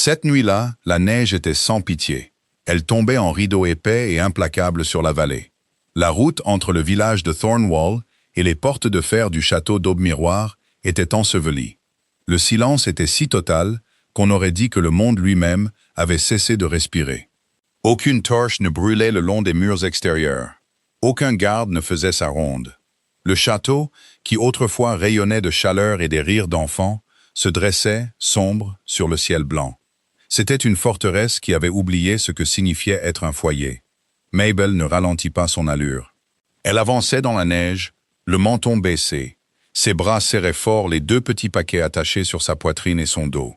Cette nuit-là, la neige était sans pitié. Elle tombait en rideaux épais et implacables sur la vallée. La route entre le village de Thornwall et les portes de fer du château d'Aube-Miroir était ensevelie. Le silence était si total qu'on aurait dit que le monde lui-même avait cessé de respirer. Aucune torche ne brûlait le long des murs extérieurs. Aucun garde ne faisait sa ronde. Le château, qui autrefois rayonnait de chaleur et des rires d'enfants, se dressait, sombre, sur le ciel blanc. C'était une forteresse qui avait oublié ce que signifiait être un foyer. Mabel ne ralentit pas son allure. Elle avançait dans la neige, le menton baissé. Ses bras serraient fort les deux petits paquets attachés sur sa poitrine et son dos.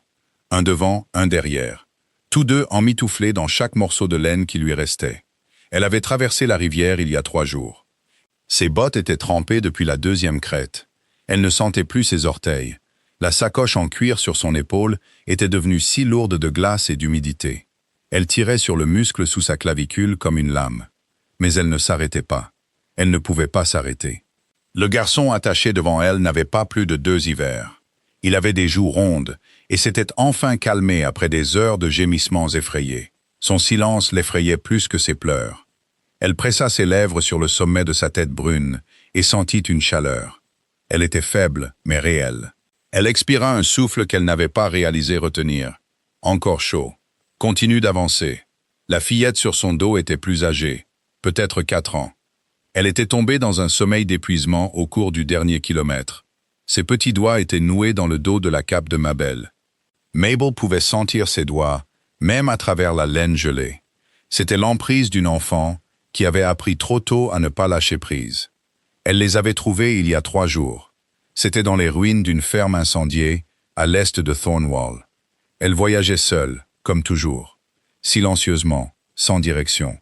Un devant, un derrière. Tous deux emmitouflés dans chaque morceau de laine qui lui restait. Elle avait traversé la rivière il y a 3 jours. Ses bottes étaient trempées depuis la 2e crête. Elle ne sentait plus ses orteils. La sacoche en cuir sur son épaule était devenue si lourde de glace et d'humidité. Elle tirait sur le muscle sous sa clavicule comme une lame. Mais elle ne s'arrêtait pas. Elle ne pouvait pas s'arrêter. Le garçon attaché devant elle n'avait pas plus de 2 hivers. Il avait des joues rondes et s'était enfin calmé après des heures de gémissements effrayés. Son silence l'effrayait plus que ses pleurs. Elle pressa ses lèvres sur le sommet de sa tête brune et sentit une chaleur. Elle était faible, mais réelle. Elle expira un souffle qu'elle n'avait pas réalisé retenir. Encore chaud. Continue d'avancer. La fillette sur son dos était plus âgée, peut-être 4 ans. Elle était tombée dans un sommeil d'épuisement au cours du dernier kilomètre. Ses petits doigts étaient noués dans le dos de la cape de Mabel. Mabel pouvait sentir ses doigts, même à travers la laine gelée. C'était l'emprise d'une enfant qui avait appris trop tôt à ne pas lâcher prise. Elle les avait trouvés il y a 3 jours. C'était dans les ruines d'une ferme incendiée, à l'est de Thornwall. Elle voyageait seule, comme toujours, silencieusement, sans direction.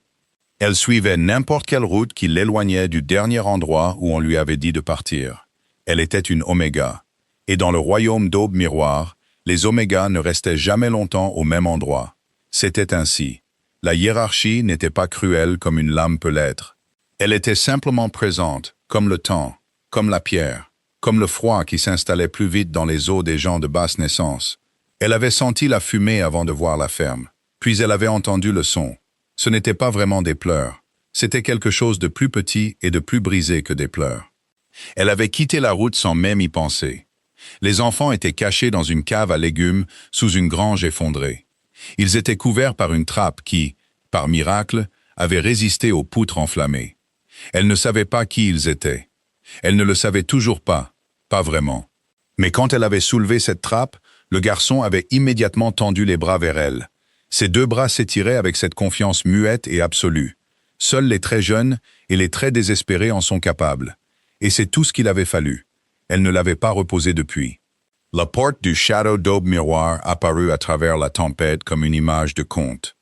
Elle suivait n'importe quelle route qui l'éloignait du dernier endroit où on lui avait dit de partir. Elle était une Oméga. Et dans le royaume d'Aube-Miroir, les Omégas ne restaient jamais longtemps au même endroit. C'était ainsi. La hiérarchie n'était pas cruelle comme une lame peut l'être. Elle était simplement présente, comme le temps, comme la pierre, comme le froid qui s'installait plus vite dans les os des gens de basse naissance. Elle avait senti la fumée avant de voir la ferme. Puis elle avait entendu le son. Ce n'était pas vraiment des pleurs. C'était quelque chose de plus petit et de plus brisé que des pleurs. Elle avait quitté la route sans même y penser. Les enfants étaient cachés dans une cave à légumes sous une grange effondrée. Ils étaient couverts par une trappe qui, par miracle, avait résisté aux poutres enflammées. Elle ne savait pas qui ils étaient. Elle ne le savait toujours pas vraiment. Mais quand elle avait soulevé cette trappe, le garçon avait immédiatement tendu les bras vers elle. Ses 2 bras s'étiraient avec cette confiance muette et absolue. Seuls les très jeunes et les très désespérés en sont capables. Et c'est tout ce qu'il avait fallu. Elle ne l'avait pas reposé depuis. La porte du château d'Aube-Miroir apparut à travers la tempête comme une image de conte.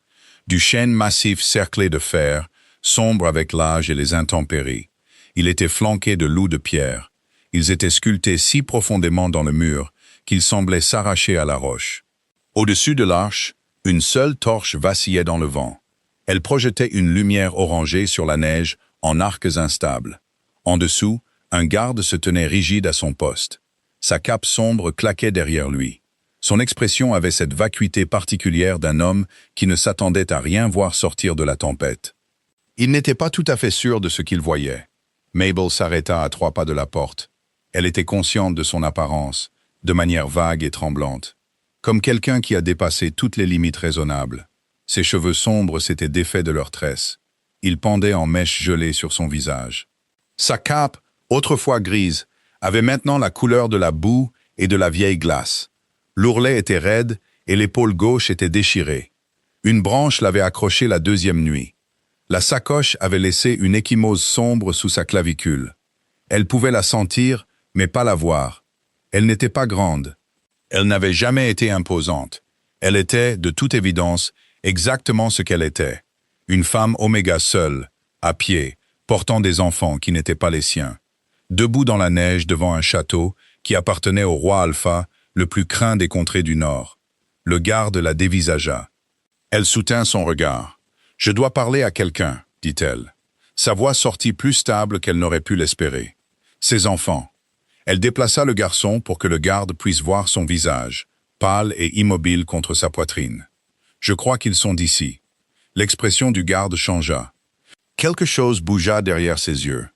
Du chêne massif cerclé de fer, sombre avec l'âge et les intempéries. Il était flanqué de loups de pierre. Ils étaient sculptés si profondément dans le mur qu'ils semblaient s'arracher à la roche. Au-dessus de l'arche, une seule torche vacillait dans le vent. Elle projetait une lumière orangée sur la neige en arcs instables. En dessous, un garde se tenait rigide à son poste. Sa cape sombre claquait derrière lui. Son expression avait cette vacuité particulière d'un homme qui ne s'attendait à rien voir sortir de la tempête. Il n'était pas tout à fait sûr de ce qu'il voyait. Mabel s'arrêta à 3 pas de la porte. Elle était consciente de son apparence, de manière vague et tremblante. Comme quelqu'un qui a dépassé toutes les limites raisonnables. Ses cheveux sombres s'étaient défaits de leurs tresses. Ils pendaient en mèches gelées sur son visage. Sa cape, autrefois grise, avait maintenant la couleur de la boue et de la vieille glace. L'ourlet était raide et l'épaule gauche était déchirée. Une branche l'avait accrochée la 2e nuit. La sacoche avait laissé une ecchymose sombre sous sa clavicule. Elle pouvait la sentir, mais pas la voir. Elle n'était pas grande. Elle n'avait jamais été imposante. Elle était, de toute évidence, exactement ce qu'elle était. Une femme Oméga seule, à pied, portant des enfants qui n'étaient pas les siens. Debout dans la neige devant un château qui appartenait au roi Alpha, le plus craint des contrées du Nord. Le garde la dévisagea. Elle soutint son regard. « Je dois parler à quelqu'un, dit-elle. » Sa voix sortit plus stable qu'elle n'aurait pu l'espérer. « Ses enfants. » Elle déplaça le garçon pour que le garde puisse voir son visage. pâles et immobiles contre sa poitrine. « Je crois qu'ils sont d'ici. » L'expression du garde changea. Quelque chose bougea derrière ses yeux.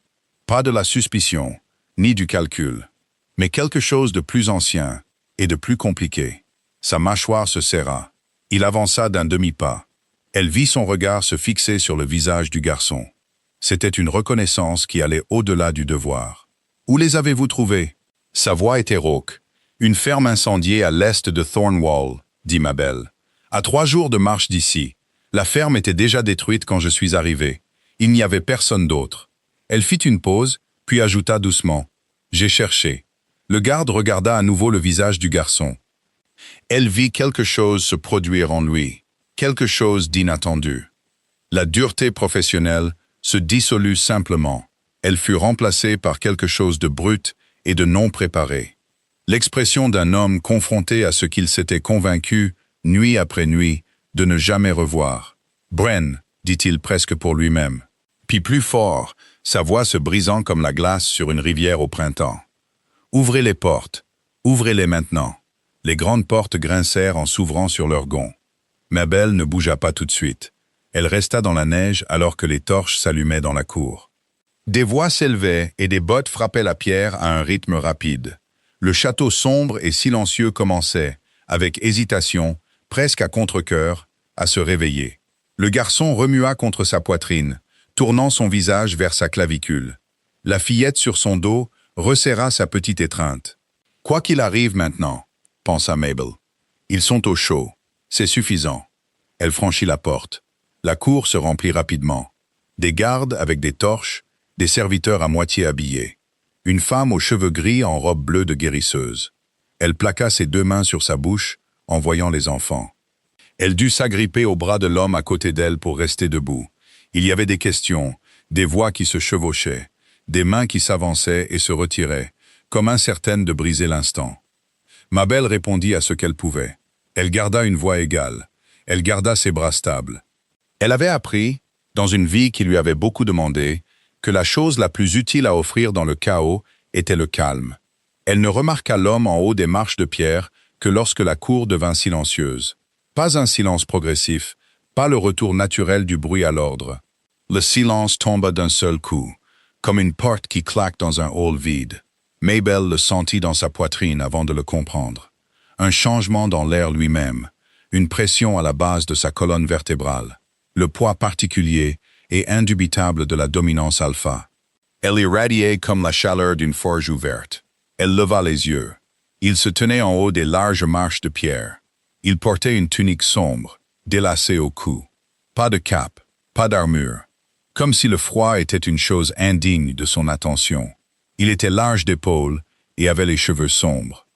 Pas de la suspicion, ni du calcul, mais quelque chose de plus ancien et de plus compliqué. Sa mâchoire se serra. Il avança d'un demi-pas. Elle vit son regard se fixer sur le visage du garçon. C'était une reconnaissance qui allait au-delà du devoir. « Où les avez-vous trouvés ?» Sa voix était rauque. « Une ferme incendiée à l'est de Thornwall, » dit Mabel. « À 3 jours de marche d'ici. La ferme était déjà détruite quand je suis arrivé. Il n'y avait personne d'autre. » Elle fit une pause, puis ajouta doucement. « J'ai cherché. » Le garde regarda à nouveau le visage du garçon. Elle vit quelque chose se produire en lui, quelque chose d'inattendu. La dureté professionnelle se dissolut simplement. Elle fut remplacée par quelque chose de brut et de non préparé. L'expression d'un homme confronté à ce qu'il s'était convaincu, nuit après nuit, de ne jamais revoir. « Bren », dit-il presque pour lui-même. Puis plus fort, sa voix se brisant comme la glace sur une rivière au printemps. « Ouvrez les portes, ouvrez-les maintenant. » Les grandes portes grincèrent en s'ouvrant sur leurs gonds. Mabel ne bougea pas tout de suite. Elle resta dans la neige alors que les torches s'allumaient dans la cour. Des voix s'élevaient et des bottes frappaient la pierre à un rythme rapide. Le château sombre et silencieux commençait, avec hésitation, presque à contre-cœur, à se réveiller. Le garçon remua contre sa poitrine, tournant son visage vers sa clavicule. La fillette sur son dos resserra sa petite étreinte. « Quoi qu'il arrive maintenant, » pensa Mabel. « Ils sont au chaud. C'est suffisant. » Elle franchit la porte. La cour se remplit rapidement. Des gardes avec des torches, des serviteurs à moitié habillés. Une femme aux cheveux gris en robe bleue de guérisseuse. Elle plaqua ses 2 mains sur sa bouche en voyant les enfants. Elle dut s'agripper au bras de l'homme à côté d'elle pour rester debout. Il y avait des questions, des voix qui se chevauchaient, des mains qui s'avançaient et se retiraient, comme incertaines de briser l'instant. Mabel répondit à ce qu'elle pouvait. Elle garda une voix égale. Elle garda ses bras stables. Elle avait appris, dans une vie qui lui avait beaucoup demandé, que la chose la plus utile à offrir dans le chaos était le calme. Elle ne remarqua l'homme en haut des marches de pierre que lorsque la cour devint silencieuse. Pas un silence progressif, pas le retour naturel du bruit à l'ordre. Le silence tomba d'un seul coup, comme une porte qui claque dans un hall vide. Mabel le sentit dans sa poitrine avant de le comprendre. Un changement dans l'air lui-même, une pression à la base de sa colonne vertébrale, le poids particulier et indubitable de la dominance alpha. Elle irradiait comme la chaleur d'une forge ouverte. Elle leva les yeux. Il se tenait en haut des larges marches de pierre. Il portait une tunique sombre, délacée au cou. Pas de cape, pas d'armure. Comme si le froid était une chose indigne de son attention. Il était large d'épaules et avait les cheveux sombres.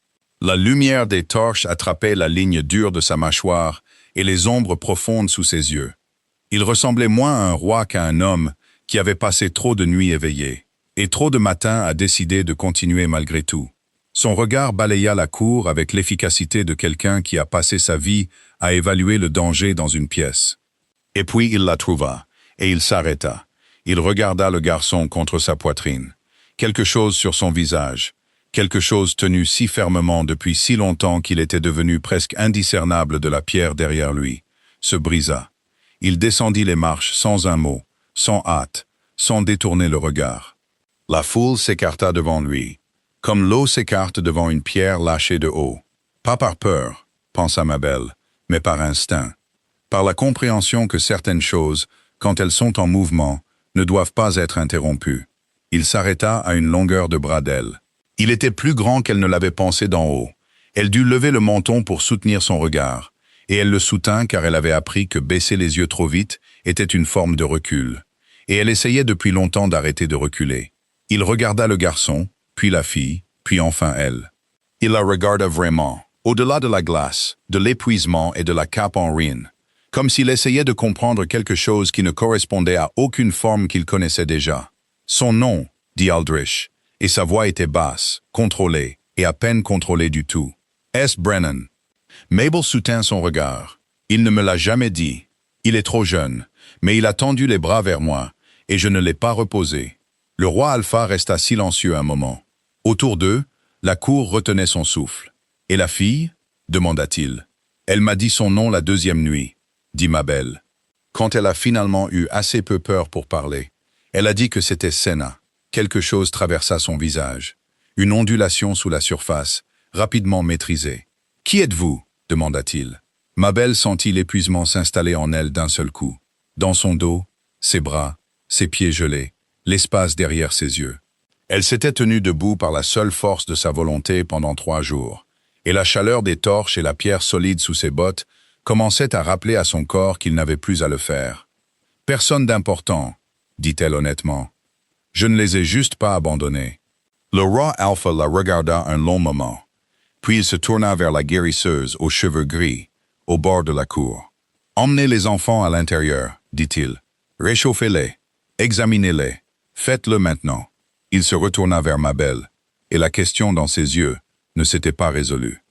La lumière des torches attrapait la ligne dure de sa mâchoire et les ombres profondes sous ses yeux. Il ressemblait moins à un roi qu'à un homme qui avait passé trop de nuits éveillé et trop de matins à décider de continuer malgré tout. Son regard balaya la cour avec l'efficacité de quelqu'un qui a passé sa vie à évaluer le danger dans une pièce. Et puis il la trouva, et il s'arrêta. Il regarda le garçon contre sa poitrine. Quelque chose sur son visage, quelque chose tenu si fermement depuis si longtemps qu'il était devenu presque indiscernable de la pierre derrière lui, se brisa. Il descendit les marches sans un mot, sans hâte, sans détourner le regard. La foule s'écarta devant lui, comme l'eau s'écarte devant une pierre lâchée de haut. Pas par peur, pensa Mabel, mais par instinct. Par la compréhension que certaines choses, quand elles sont en mouvement, ne doivent pas être interrompues. Il s'arrêta à une longueur de bras d'elle. Il était plus grand qu'elle ne l'avait pensé d'en haut. Elle dut lever le menton pour soutenir son regard, et elle le soutint car elle avait appris que baisser les yeux trop vite était une forme de recul. Et elle essayait depuis longtemps d'arrêter de reculer. Il regarda le garçon, puis la fille, puis enfin elle. Il la regarda vraiment, au-delà de la glace, de l'épuisement et de la cape en ruine, comme s'il essayait de comprendre quelque chose qui ne correspondait à aucune forme qu'il connaissait déjà. Son nom, dit Aldrich, et sa voix était basse, contrôlée, et à peine contrôlée du tout. S. Brennan. Mabel soutint son regard. Il ne me l'a jamais dit. Il est trop jeune, mais il a tendu les bras vers moi, et je ne l'ai pas reposé. Le roi Alpha resta silencieux un moment. Autour d'eux, la cour retenait son souffle. Et la fille? demanda-t-il. Elle m'a dit son nom la deuxième nuit, dit Mabel. Quand elle a finalement eu assez peu peur pour parler, elle a dit que c'était Senna. Quelque chose traversa son visage. Une ondulation sous la surface, rapidement maîtrisée. « Qui êtes-vous » demanda-t-il. Mabel sentit l'épuisement s'installer en elle d'un seul coup. Dans son dos, ses bras, ses pieds gelés, l'espace derrière ses yeux. Elle s'était tenue debout par la seule force de sa volonté pendant 3 jours, et la chaleur des torches et la pierre solide sous ses bottes commençaient à rappeler à son corps qu'il n'avait plus à le faire. « Personne d'important, » dit-elle honnêtement. « Je ne les ai juste pas abandonnés. » Le roi Alpha la regarda un long moment, puis il se tourna vers la guérisseuse aux cheveux gris, au bord de la cour. « Emmenez les enfants à l'intérieur, dit-il. Réchauffez-les, examinez-les, faites-le maintenant. » Il se retourna vers Mabel, et la question dans ses yeux ne s'était pas résolue.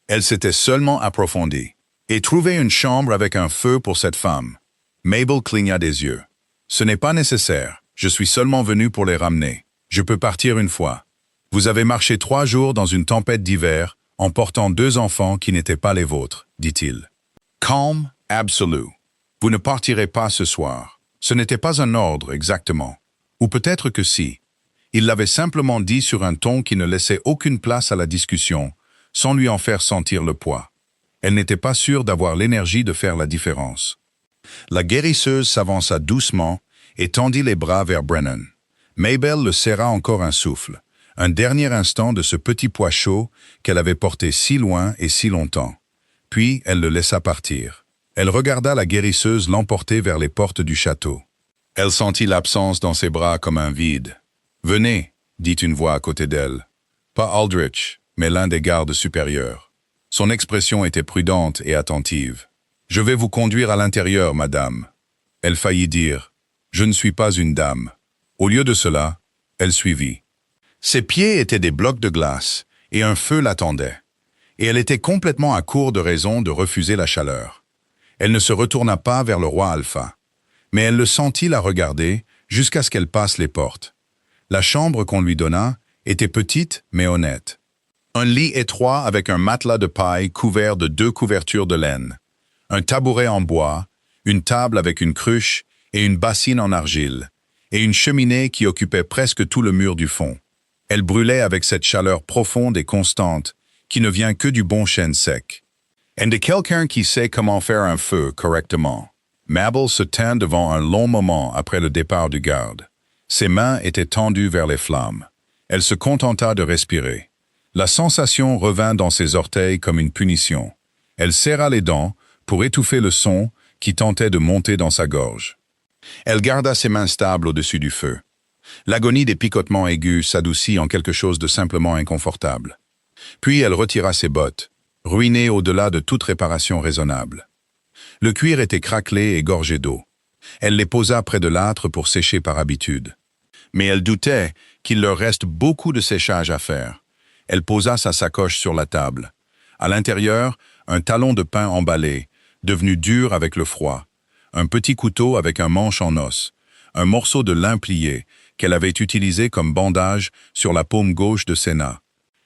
Elle s'était seulement approfondie. Et trouver une chambre avec un feu pour cette femme. Mabel cligna des yeux. « Ce n'est pas nécessaire, je suis seulement venu pour les ramener. Je peux partir une fois. Vous avez marché 3 jours dans une tempête d'hiver, en portant 2 enfants qui n'étaient pas les vôtres, dit-il. Calme absolu. Vous ne partirez pas ce soir. Ce n'était pas un ordre exactement. Ou peut-être que si. Il l'avait simplement dit sur un ton qui ne laissait aucune place à la discussion, sans lui en faire sentir le poids. Elle n'était pas sûre d'avoir l'énergie de faire la différence. La guérisseuse s'avança doucement et tendit les bras vers Brennan. Mabel le serra encore un souffle, un dernier instant de ce petit poids chaud qu'elle avait porté si loin et si longtemps. Puis elle le laissa partir. Elle regarda la guérisseuse l'emporter vers les portes du château. Elle sentit l'absence dans ses bras comme un vide. « Venez » dit une voix à côté d'elle. Pas Aldrich, mais l'un des gardes supérieurs. Son expression était prudente et attentive. « Je vais vous conduire à l'intérieur, madame. » Elle faillit dire « Je ne suis pas une dame. » Au lieu de cela, elle suivit. Ses pieds étaient des blocs de glace, et un feu l'attendait. Et elle était complètement à court de raison de refuser la chaleur. Elle ne se retourna pas vers le roi Alpha. Mais elle le sentit la regarder jusqu'à ce qu'elle passe les portes. La chambre qu'on lui donna était petite mais honnête. Un lit étroit avec un matelas de paille couvert de 2 couvertures de laine, un tabouret en bois, une table avec une cruche et une bassine en argile, et une cheminée qui occupait presque tout le mur du fond. Elle brûlait avec cette chaleur profonde et constante qui ne vient que du bon chêne sec. Et de quelqu'un qui sait comment faire un feu correctement. Mabel se tint devant un long moment après le départ du garde. Ses mains étaient tendues vers les flammes. Elle se contenta de respirer. La sensation revint dans ses orteils comme une punition. Elle serra les dents pour étouffer le son qui tentait de monter dans sa gorge. Elle garda ses mains stables au-dessus du feu. L'agonie des picotements aigus s'adoucit en quelque chose de simplement inconfortable. Puis elle retira ses bottes, ruinées au-delà de toute réparation raisonnable. Le cuir était craquelé et gorgé d'eau. Elle les posa près de l'âtre pour sécher par habitude. Mais elle doutait qu'il leur reste beaucoup de séchage à faire. Elle posa sa sacoche sur la table. À l'intérieur, un talon de pain emballé, devenu dur avec le froid, un petit couteau avec un manche en os, un morceau de lin plié qu'elle avait utilisé comme bandage sur la paume gauche de Senna.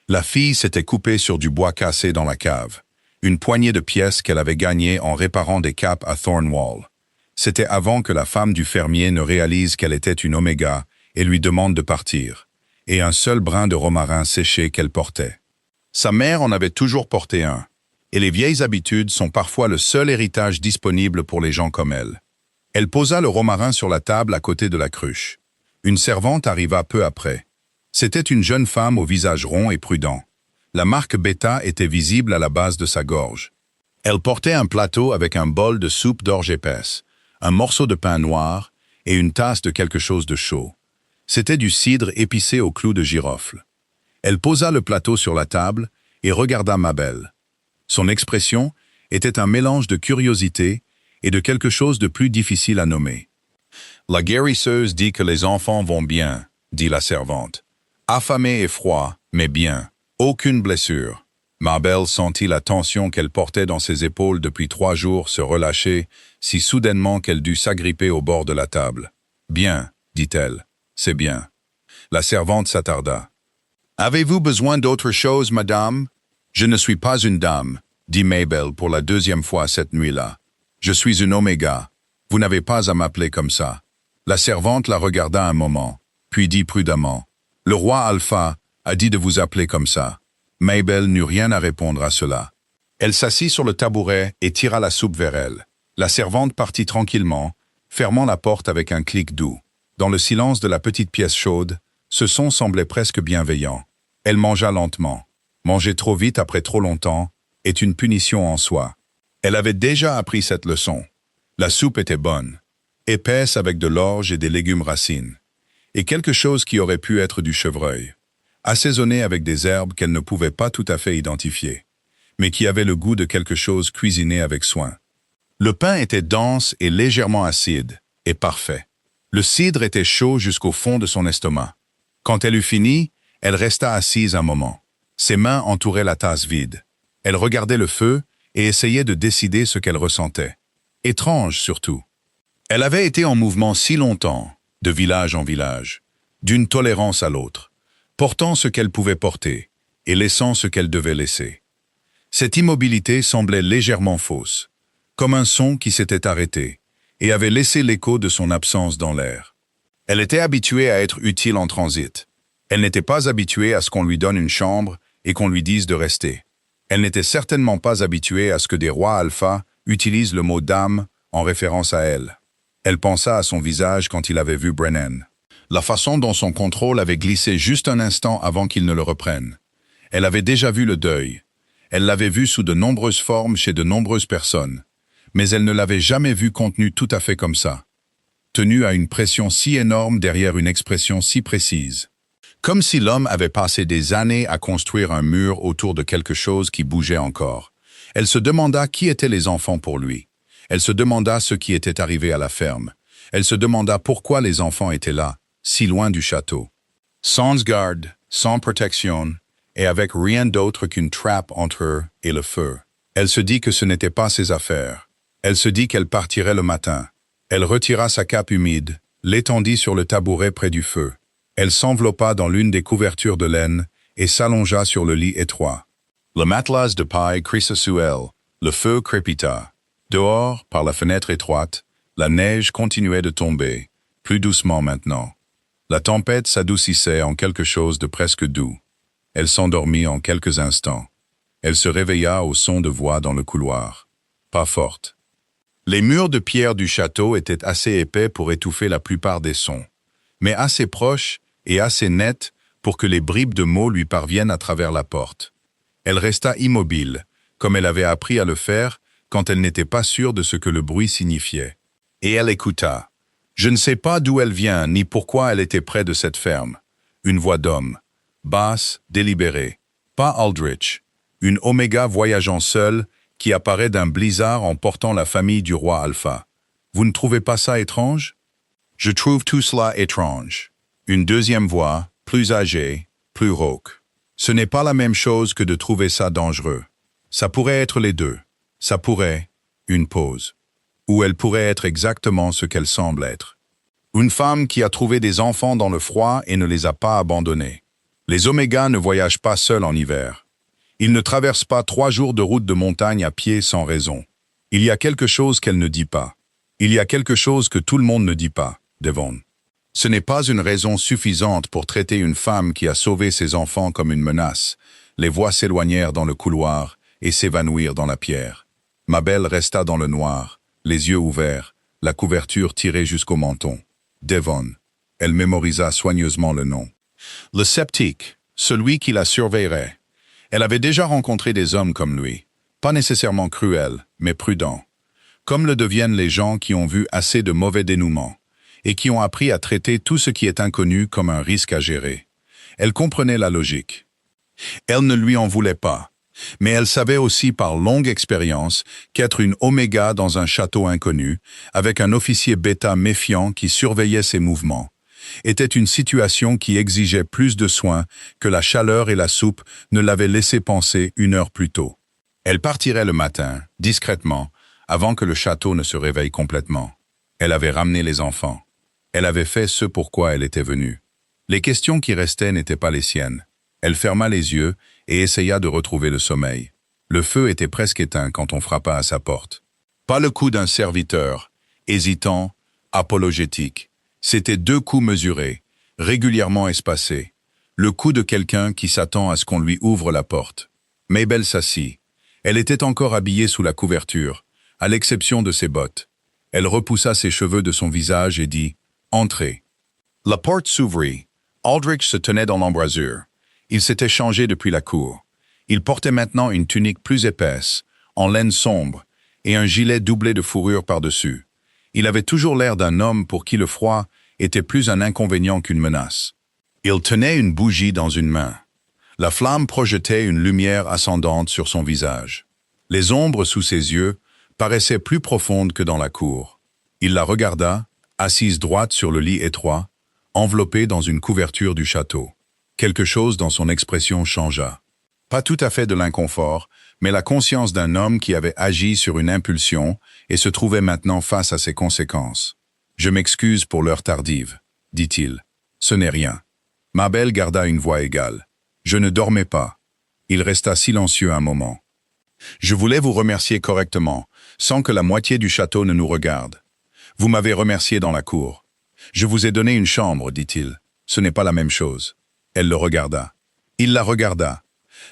La fille s'était coupée sur du bois cassé dans la cave, une poignée de pièces qu'elle avait gagnées en réparant des capes à Thornwall. C'était avant que la femme du fermier ne réalise qu'elle était une oméga et lui demande de partir, et un seul brin de romarin séché qu'elle portait. Sa mère en avait toujours porté un, et les vieilles habitudes sont parfois le seul héritage disponible pour les gens comme elle. Elle posa le romarin sur la table à côté de la cruche. Une servante arriva peu après. C'était une jeune femme au visage rond et prudent. La marque Beta était visible à la base de sa gorge. Elle portait un plateau avec un bol de soupe d'orge épaisse, un morceau de pain noir et une tasse de quelque chose de chaud. C'était du cidre épicé au clou de girofle. Elle posa le plateau sur la table et regarda Mabel. Son expression était un mélange de curiosité et de quelque chose de plus difficile à nommer. « La guérisseuse dit que les enfants vont bien, » dit la servante. « Affamés et froids, mais bien. Aucune blessure. » Mabel sentit la tension qu'elle portait dans ses épaules depuis 3 jours se relâcher si soudainement qu'elle dut s'agripper au bord de la table. « Bien, » dit-elle. « C'est bien. » La servante s'attarda. « Avez-vous besoin d'autre chose, madame ? » « Je ne suis pas une dame, » dit Mabel pour la deuxième fois cette nuit-là. « Je suis une Oméga. Vous n'avez pas à m'appeler comme ça. » La servante la regarda un moment, puis dit prudemment, « Le roi Alpha a dit de vous appeler comme ça. » Mabel n'eut rien à répondre à cela. Elle s'assit sur le tabouret et tira la soupe vers elle. La servante partit tranquillement, fermant la porte avec un clic doux. Dans le silence de la petite pièce chaude, ce son semblait presque bienveillant. Elle mangea lentement. Manger trop vite après trop longtemps est une punition en soi. Elle avait déjà appris cette leçon. La soupe était bonne, épaisse avec de l'orge et des légumes racines, et quelque chose qui aurait pu être du chevreuil, assaisonné avec des herbes qu'elle ne pouvait pas tout à fait identifier, mais qui avaient le goût de quelque chose cuisiné avec soin. Le pain était dense et légèrement acide, et parfait. Le cidre était chaud jusqu'au fond de son estomac. Quand elle eut fini, elle resta assise un moment. Ses mains entouraient la tasse vide. Elle regardait le feu et essayait de décider ce qu'elle ressentait. Étrange surtout. Elle avait été en mouvement si longtemps, de village en village, d'une tolérance à l'autre, portant ce qu'elle pouvait porter et laissant ce qu'elle devait laisser. Cette immobilité semblait légèrement fausse, comme un son qui s'était arrêté et avait laissé l'écho de son absence dans l'air. Elle était habituée à être utile en transit. Elle n'était pas habituée à ce qu'on lui donne une chambre et qu'on lui dise de rester. Elle n'était certainement pas habituée à ce que des rois alpha utilisent le mot dame en référence à elle. Elle pensa à son visage quand il avait vu Brennan. La façon dont son contrôle avait glissé juste un instant avant qu'il ne le reprenne. Elle avait déjà vu le deuil. Elle l'avait vu sous de nombreuses formes chez de nombreuses personnes. Mais elle ne l'avait jamais vu contenu tout à fait comme ça. Tenu à une pression si énorme derrière une expression si précise. Comme si l'homme avait passé des années à construire un mur autour de quelque chose qui bougeait encore. Elle se demanda qui étaient les enfants pour lui. Elle se demanda ce qui était arrivé à la ferme. Elle se demanda pourquoi les enfants étaient là, si loin du château. Sans garde, sans protection, et avec rien d'autre qu'une trappe entre eux et le feu. Elle se dit que ce n'était pas ses affaires. Elle se dit qu'elle partirait le matin. Elle retira sa cape humide, l'étendit sur le tabouret près du feu. Elle s'enveloppa dans l'une des couvertures de laine et s'allongea sur le lit étroit. Le matelas de paille crissa sous elle, le feu crépita. Dehors, par la fenêtre étroite, la neige continuait de tomber, plus doucement maintenant. La tempête s'adoucissait en quelque chose de presque doux. Elle s'endormit en quelques instants. Elle se réveilla au son de voix dans le couloir. Pas forte. Les murs de pierre du château étaient assez épais pour étouffer la plupart des sons, mais assez proches et assez nets pour que les bribes de mots lui parviennent à travers la porte. Elle resta immobile, comme elle avait appris à le faire quand elle n'était pas sûre de ce que le bruit signifiait. Et elle écouta. Je ne sais pas d'où elle vient, ni pourquoi elle était près de cette ferme. Une voix d'homme, basse, délibérée. Pas Aldrich, une Oméga voyageant seule, qui apparaît d'un blizzard en portant la famille du roi Alpha. Vous ne trouvez pas ça étrange? Je trouve tout cela étrange. Une deuxième voix, plus âgée, plus rauque. Ce n'est pas la même chose que de trouver ça dangereux. Ça pourrait être les deux. Ça pourrait, une pause. Ou elle pourrait être exactement ce qu'elle semble être. Une femme qui a trouvé des enfants dans le froid et ne les a pas abandonnés. Les Omégas ne voyagent pas seuls en hiver. Ils ne traversent pas 3 jours de route de montagne à pied sans raison. Il y a quelque chose qu'elle ne dit pas. Il y a quelque chose que tout le monde ne dit pas, Devon. Ce n'est pas une raison suffisante pour traiter une femme qui a sauvé ses enfants comme une menace. Les voix s'éloignèrent dans le couloir et s'évanouirent dans la pierre. Mabel resta dans le noir, les yeux ouverts, la couverture tirée jusqu'au menton. Devon. Elle mémorisa soigneusement le nom. Le sceptique, celui qui la surveillerait. Elle avait déjà rencontré des hommes comme lui, pas nécessairement cruels, mais prudents, comme le deviennent les gens qui ont vu assez de mauvais dénouements, et qui ont appris à traiter tout ce qui est inconnu comme un risque à gérer. Elle comprenait la logique. Elle ne lui en voulait pas, mais elle savait aussi par longue expérience qu'être une Oméga dans un château inconnu, avec un officier bêta méfiant qui surveillait ses mouvements, était une situation qui exigeait plus de soins que la chaleur et la soupe ne l'avaient laissé penser 1 heure plus tôt. Elle partirait le matin, discrètement, avant que le château ne se réveille complètement. Elle avait ramené les enfants. Elle avait fait ce pourquoi elle était venue. Les questions qui restaient n'étaient pas les siennes. Elle ferma les yeux et essaya de retrouver le sommeil. Le feu était presque éteint quand on frappa à sa porte. Pas le coup d'un serviteur, hésitant, apologétique. C'étaient 2 coups mesurés, régulièrement espacés. Le coup de quelqu'un qui s'attend à ce qu'on lui ouvre la porte. Mabel s'assit. Elle était encore habillée sous la couverture, à l'exception de ses bottes. Elle repoussa ses cheveux de son visage et dit « Entrez ». La porte s'ouvrit. Aldrich se tenait dans l'embrasure. Il s'était changé depuis la cour. Il portait maintenant une tunique plus épaisse, en laine sombre, et un gilet doublé de fourrure par-dessus. Il avait toujours l'air d'un homme pour qui le froid était plus un inconvénient qu'une menace. Il tenait une bougie dans une main. La flamme projetait une lumière ascendante sur son visage. Les ombres sous ses yeux paraissaient plus profondes que dans la cour. Il la regarda, assise droite sur le lit étroit, enveloppée dans une couverture du château. Quelque chose dans son expression changea. Pas tout à fait de l'inconfort, mais la conscience d'un homme qui avait agi sur une impulsion et se trouvait maintenant face à ses conséquences. « Je m'excuse pour l'heure tardive, » dit-il. « Ce n'est rien. » Mabel garda une voix égale. « Je ne dormais pas. » Il resta silencieux un moment. « Je voulais vous remercier correctement, sans que la moitié du château ne nous regarde. Vous m'avez remercié dans la cour. Je vous ai donné une chambre, dit-il. Ce n'est pas la même chose. » Elle le regarda. Il la regarda.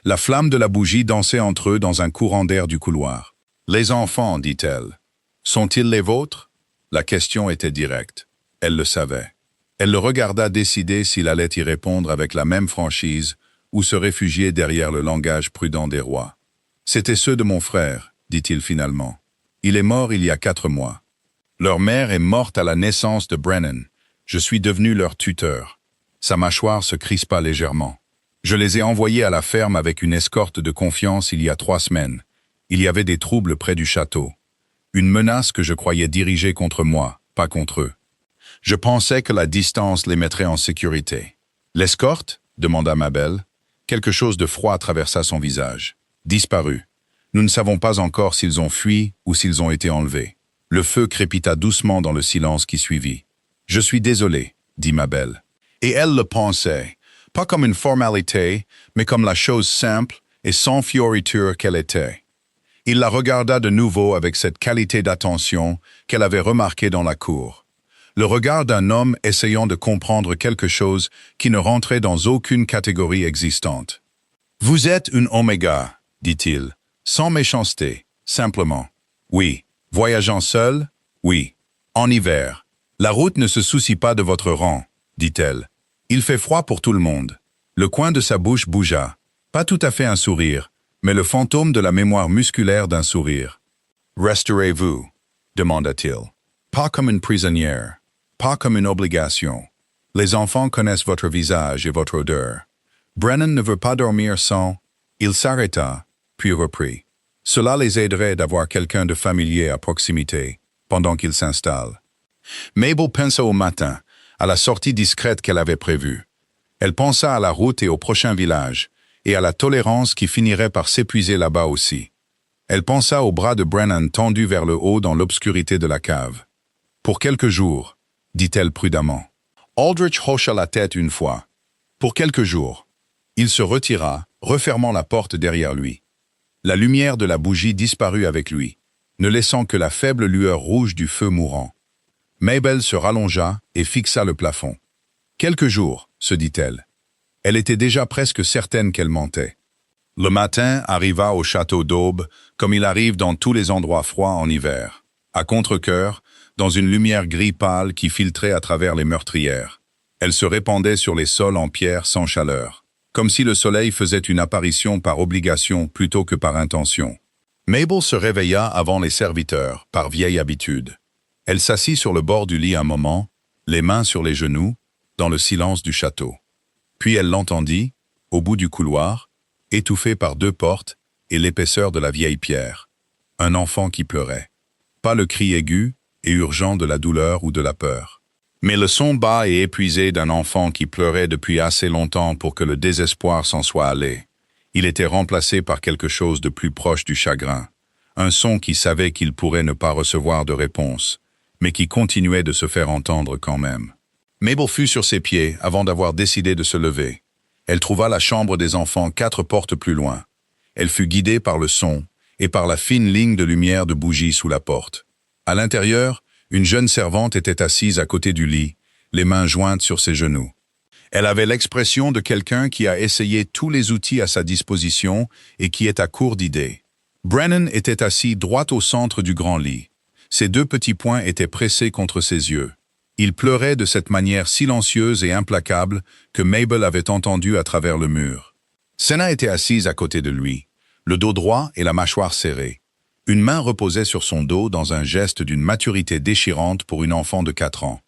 La flamme de la bougie dansait entre eux dans un courant d'air du couloir. « Les enfants, dit-elle. Sont-ils les vôtres ?» La question était directe. Elle le savait. Elle le regarda décider s'il allait y répondre avec la même franchise ou se réfugier derrière le langage prudent des rois. « C'étaient ceux de mon frère, dit-il finalement. Il est mort il y a 4 mois. Leur mère est morte à la naissance de Brennan. Je suis devenu leur tuteur. » Sa mâchoire se crispa légèrement. « Je les ai envoyés à la ferme avec une escorte de confiance il y a 3 semaines. Il y avait des troubles près du château. Une menace que je croyais dirigée contre moi, pas contre eux. Je pensais que la distance les mettrait en sécurité. »« L'escorte » demanda Mabel. Quelque chose de froid traversa son visage. « Disparu. Nous ne savons pas encore s'ils ont fui ou s'ils ont été enlevés. » Le feu crépita doucement dans le silence qui suivit. « Je suis désolé, » dit Mabel. Et elle le pensait, pas comme une formalité, mais comme la chose simple et sans fioriture qu'elle était. Il la regarda de nouveau avec cette qualité d'attention qu'elle avait remarquée dans la cour. Le regard d'un homme essayant de comprendre quelque chose qui ne rentrait dans aucune catégorie existante. « Vous êtes une oméga, » dit-il, sans méchanceté, simplement. « Oui. Voyageant seul? Oui. En hiver. La route ne se soucie pas de votre rang, » dit-elle. « Il fait froid pour tout le monde. » Le coin de sa bouche bougea. Pas tout à fait un sourire, mais le fantôme de la mémoire musculaire d'un sourire. « Resterez-vous » demanda-t-il. « Pas comme une prisonnière. Pas comme une obligation. Les enfants connaissent votre visage et votre odeur. Brennan ne veut pas dormir sans... » Il s'arrêta, puis reprit. « Cela les aiderait d'avoir quelqu'un de familier à proximité, pendant qu'ils s'installent. » Mabel pensa au matin, à la sortie discrète qu'elle avait prévue. Elle pensa à la route et au prochain village, et à la tolérance qui finirait par s'épuiser là-bas aussi. Elle pensa au bras de Brennan tendu vers le haut dans l'obscurité de la cave. « Pour quelques jours, » dit-elle prudemment. Aldrich hocha la tête une fois. « Pour quelques jours. » Il se retira, refermant la porte derrière lui. La lumière de la bougie disparut avec lui, ne laissant que la faible lueur rouge du feu mourant. Mabel se rallongea et fixa le plafond. « Quelques jours, » se dit-elle. Elle était déjà presque certaine qu'elle mentait. Le matin arriva au château d'Aube, comme il arrive dans tous les endroits froids en hiver, à contre-cœur, dans une lumière gris pâle qui filtrait à travers les meurtrières. Elle se répandait sur les sols en pierre sans chaleur, comme si le soleil faisait une apparition par obligation plutôt que par intention. Mabel se réveilla avant les serviteurs, par vieille habitude. Elle s'assit sur le bord du lit un moment, les mains sur les genoux, dans le silence du château. Puis elle l'entendit, au bout du couloir, étouffé par 2 portes et l'épaisseur de la vieille pierre. Un enfant qui pleurait. Pas le cri aigu et urgent de la douleur ou de la peur, mais le son bas et épuisé d'un enfant qui pleurait depuis assez longtemps pour que le désespoir s'en soit allé. Il était remplacé par quelque chose de plus proche du chagrin, un son qui savait qu'il pourrait ne pas recevoir de réponse, mais qui continuait de se faire entendre quand même. Mabel fut sur ses pieds avant d'avoir décidé de se lever. Elle trouva la chambre des enfants 4 portes plus loin. Elle fut guidée par le son et par la fine ligne de lumière de bougie sous la porte. À l'intérieur, une jeune servante était assise à côté du lit, les mains jointes sur ses genoux. Elle avait l'expression de quelqu'un qui a essayé tous les outils à sa disposition et qui est à court d'idées. Brennan était assis droit au centre du grand lit. Ses deux petits poings étaient pressés contre ses yeux. Il pleurait de cette manière silencieuse et implacable que Mabel avait entendue à travers le mur. Senna était assise à côté de lui, le dos droit et la mâchoire serrée. Une main reposait sur son dos dans un geste d'une maturité déchirante pour une enfant de 4 ans.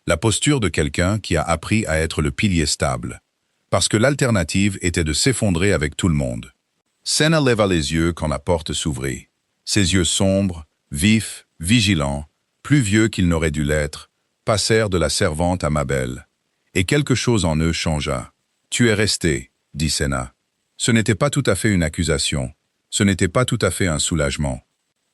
La posture de quelqu'un qui a appris à être le pilier stable. Parce que l'alternative était de s'effondrer avec tout le monde. Senna leva les yeux quand la porte s'ouvrit. Ses yeux sombres, vifs, vigilants, plus vieux qu'ils n'auraient dû l'être, passèrent de la servante à Mabel. Et quelque chose en eux changea. « Tu es resté », dit Senna. Ce n'était pas tout à fait une accusation. Ce n'était pas tout à fait un soulagement.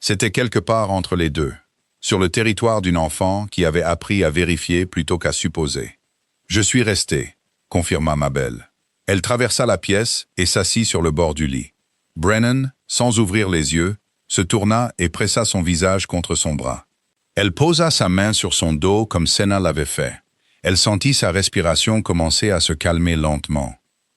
C'était quelque part entre les deux, sur le territoire d'une enfant qui avait appris à vérifier plutôt qu'à supposer. « Je suis resté », confirma Mabel. Elle traversa la pièce et s'assit sur le bord du lit. Brennan, sans ouvrir les yeux, se tourna et pressa son visage contre son bras. Elle posa sa main sur son dos comme Senna l'avait fait. Elle sentit sa respiration commencer à se calmer lentement.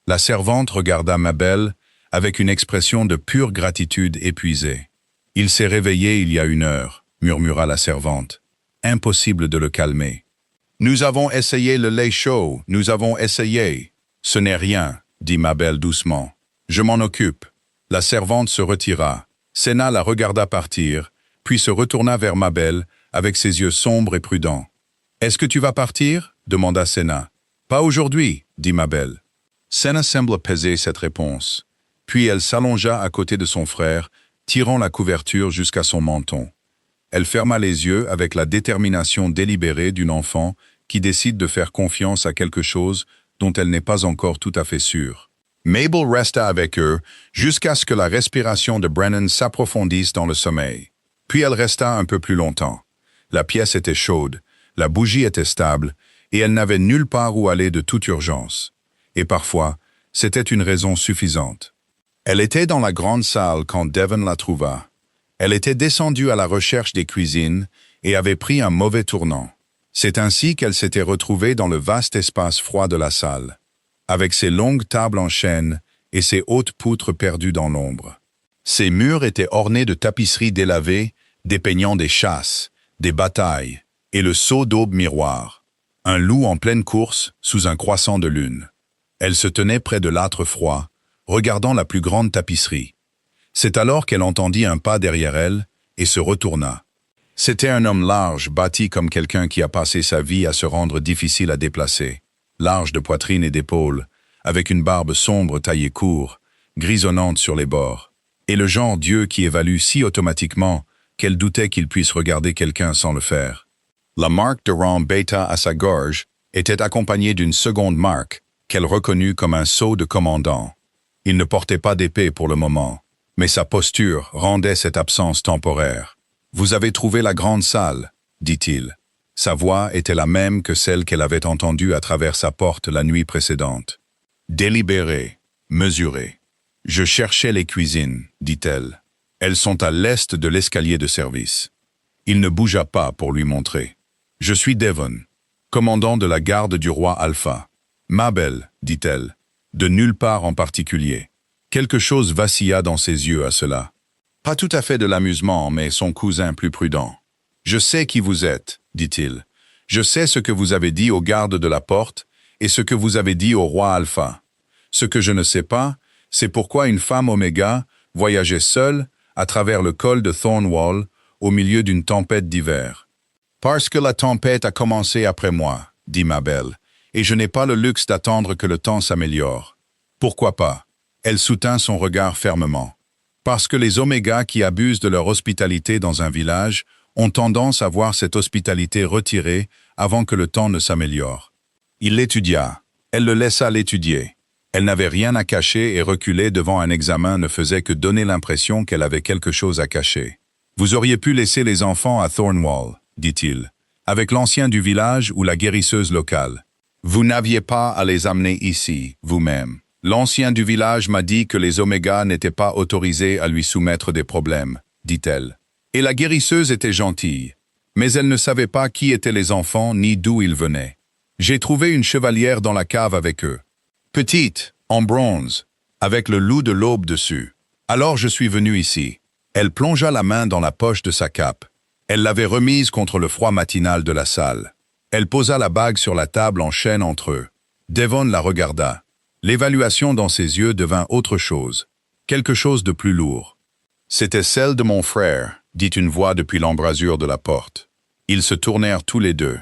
La servante regarda Mabel avec une expression de pure gratitude épuisée. « Il s'est réveillé il y a 1 heure », murmura la servante. Impossible de le calmer. « Nous avons essayé le lait chaud, nous avons essayé. »« Ce n'est rien », dit Mabel doucement. « Je m'en occupe. » La servante se retira. Senna la regarda partir, puis se retourna vers Mabel avec ses yeux sombres et prudents. « Est-ce que tu vas partir ?» demanda Senna. « Pas aujourd'hui, » dit Mabel. Senna semble peser cette réponse. Puis elle s'allongea à côté de son frère, tirant la couverture jusqu'à son menton. Elle ferma les yeux avec la détermination délibérée d'une enfant qui décide de faire confiance à quelque chose dont elle n'est pas encore tout à fait sûre. Mabel resta avec eux jusqu'à ce que la respiration de Brennan s'approfondisse dans le sommeil. Puis elle resta un peu plus longtemps. La pièce était chaude, la bougie était stable, et elle n'avait nulle part où aller de toute urgence. Et parfois, c'était une raison suffisante. Elle était dans la grande salle quand Devon la trouva. Elle était descendue à la recherche des cuisines et avait pris un mauvais tournant. C'est ainsi qu'elle s'était retrouvée dans le vaste espace froid de la salle, avec ses longues tables en chêne et ses hautes poutres perdues dans l'ombre. Ses murs étaient ornés de tapisseries délavées, dépeignant des chasses, des batailles et le seau d'aube miroir. Un loup en pleine course sous un croissant de lune. Elle se tenait près de l'âtre froid, regardant la plus grande tapisserie. C'est alors qu'elle entendit un pas derrière elle et se retourna. C'était un homme large, bâti comme quelqu'un qui a passé sa vie à se rendre difficile à déplacer, large de poitrine et d'épaules, avec une barbe sombre taillée court, grisonnante sur les bords, et le genre d'yeux qui évalue si automatiquement qu'elle doutait qu'il puisse regarder quelqu'un sans le faire. La marque de rang bêta à sa gorge était accompagnée d'une seconde marque qu'elle reconnut comme un sceau de commandant. Il ne portait pas d'épée pour le moment, mais sa posture rendait cette absence temporaire. « Vous avez trouvé la grande salle » dit-il. Sa voix était la même que celle qu'elle avait entendue à travers sa porte la nuit précédente. Délibérée, mesurée. « Je cherchais les cuisines » dit-elle. « Elles sont à l'est de l'escalier de service. » Il ne bougea pas pour lui montrer. « Je suis Devon, commandant de la garde du roi Alpha. »« Mabel, dit-elle, de nulle part en particulier. » Quelque chose vacilla dans ses yeux à cela. Pas tout à fait de l'amusement, mais son cousin plus prudent. « Je sais qui vous êtes, dit-il. Je sais ce que vous avez dit aux gardes de la porte et ce que vous avez dit au roi Alpha. Ce que je ne sais pas, c'est pourquoi une femme Oméga voyageait seule à travers le col de Thornwall au milieu d'une tempête d'hiver. Parce que la tempête a commencé après moi, dit Mabel, et je n'ai pas le luxe d'attendre que le temps s'améliore. Pourquoi pas? Elle soutint son regard fermement. Parce que les Omégas qui abusent de leur hospitalité dans un village ont tendance à voir cette hospitalité retirée avant que le temps ne s'améliore. Il l'étudia. Elle le laissa l'étudier. Elle n'avait rien à cacher et reculer devant un examen ne faisait que donner l'impression qu'elle avait quelque chose à cacher. Vous auriez pu laisser les enfants à Thornwall, dit-il, avec l'ancien du village ou la guérisseuse locale. Vous n'aviez pas à les amener ici, vous-même. L'ancien du village m'a dit que les Omégas n'étaient pas autorisés à lui soumettre des problèmes, dit-elle. Et la guérisseuse était gentille, mais elle ne savait pas qui étaient les enfants ni d'où ils venaient. J'ai trouvé une chevalière dans la cave avec eux. Petite, en bronze, avec le loup de l'aube dessus. Alors je suis venu ici. Elle plongea la main dans la poche de sa cape. Elle l'avait remise contre le froid matinal de la salle. Elle posa la bague sur la table en chaîne entre eux. Devon la regarda. L'évaluation dans ses yeux devint autre chose, quelque chose de plus lourd. « C'était celle de mon frère », dit une voix depuis l'embrasure de la porte. Ils se tournèrent tous les deux.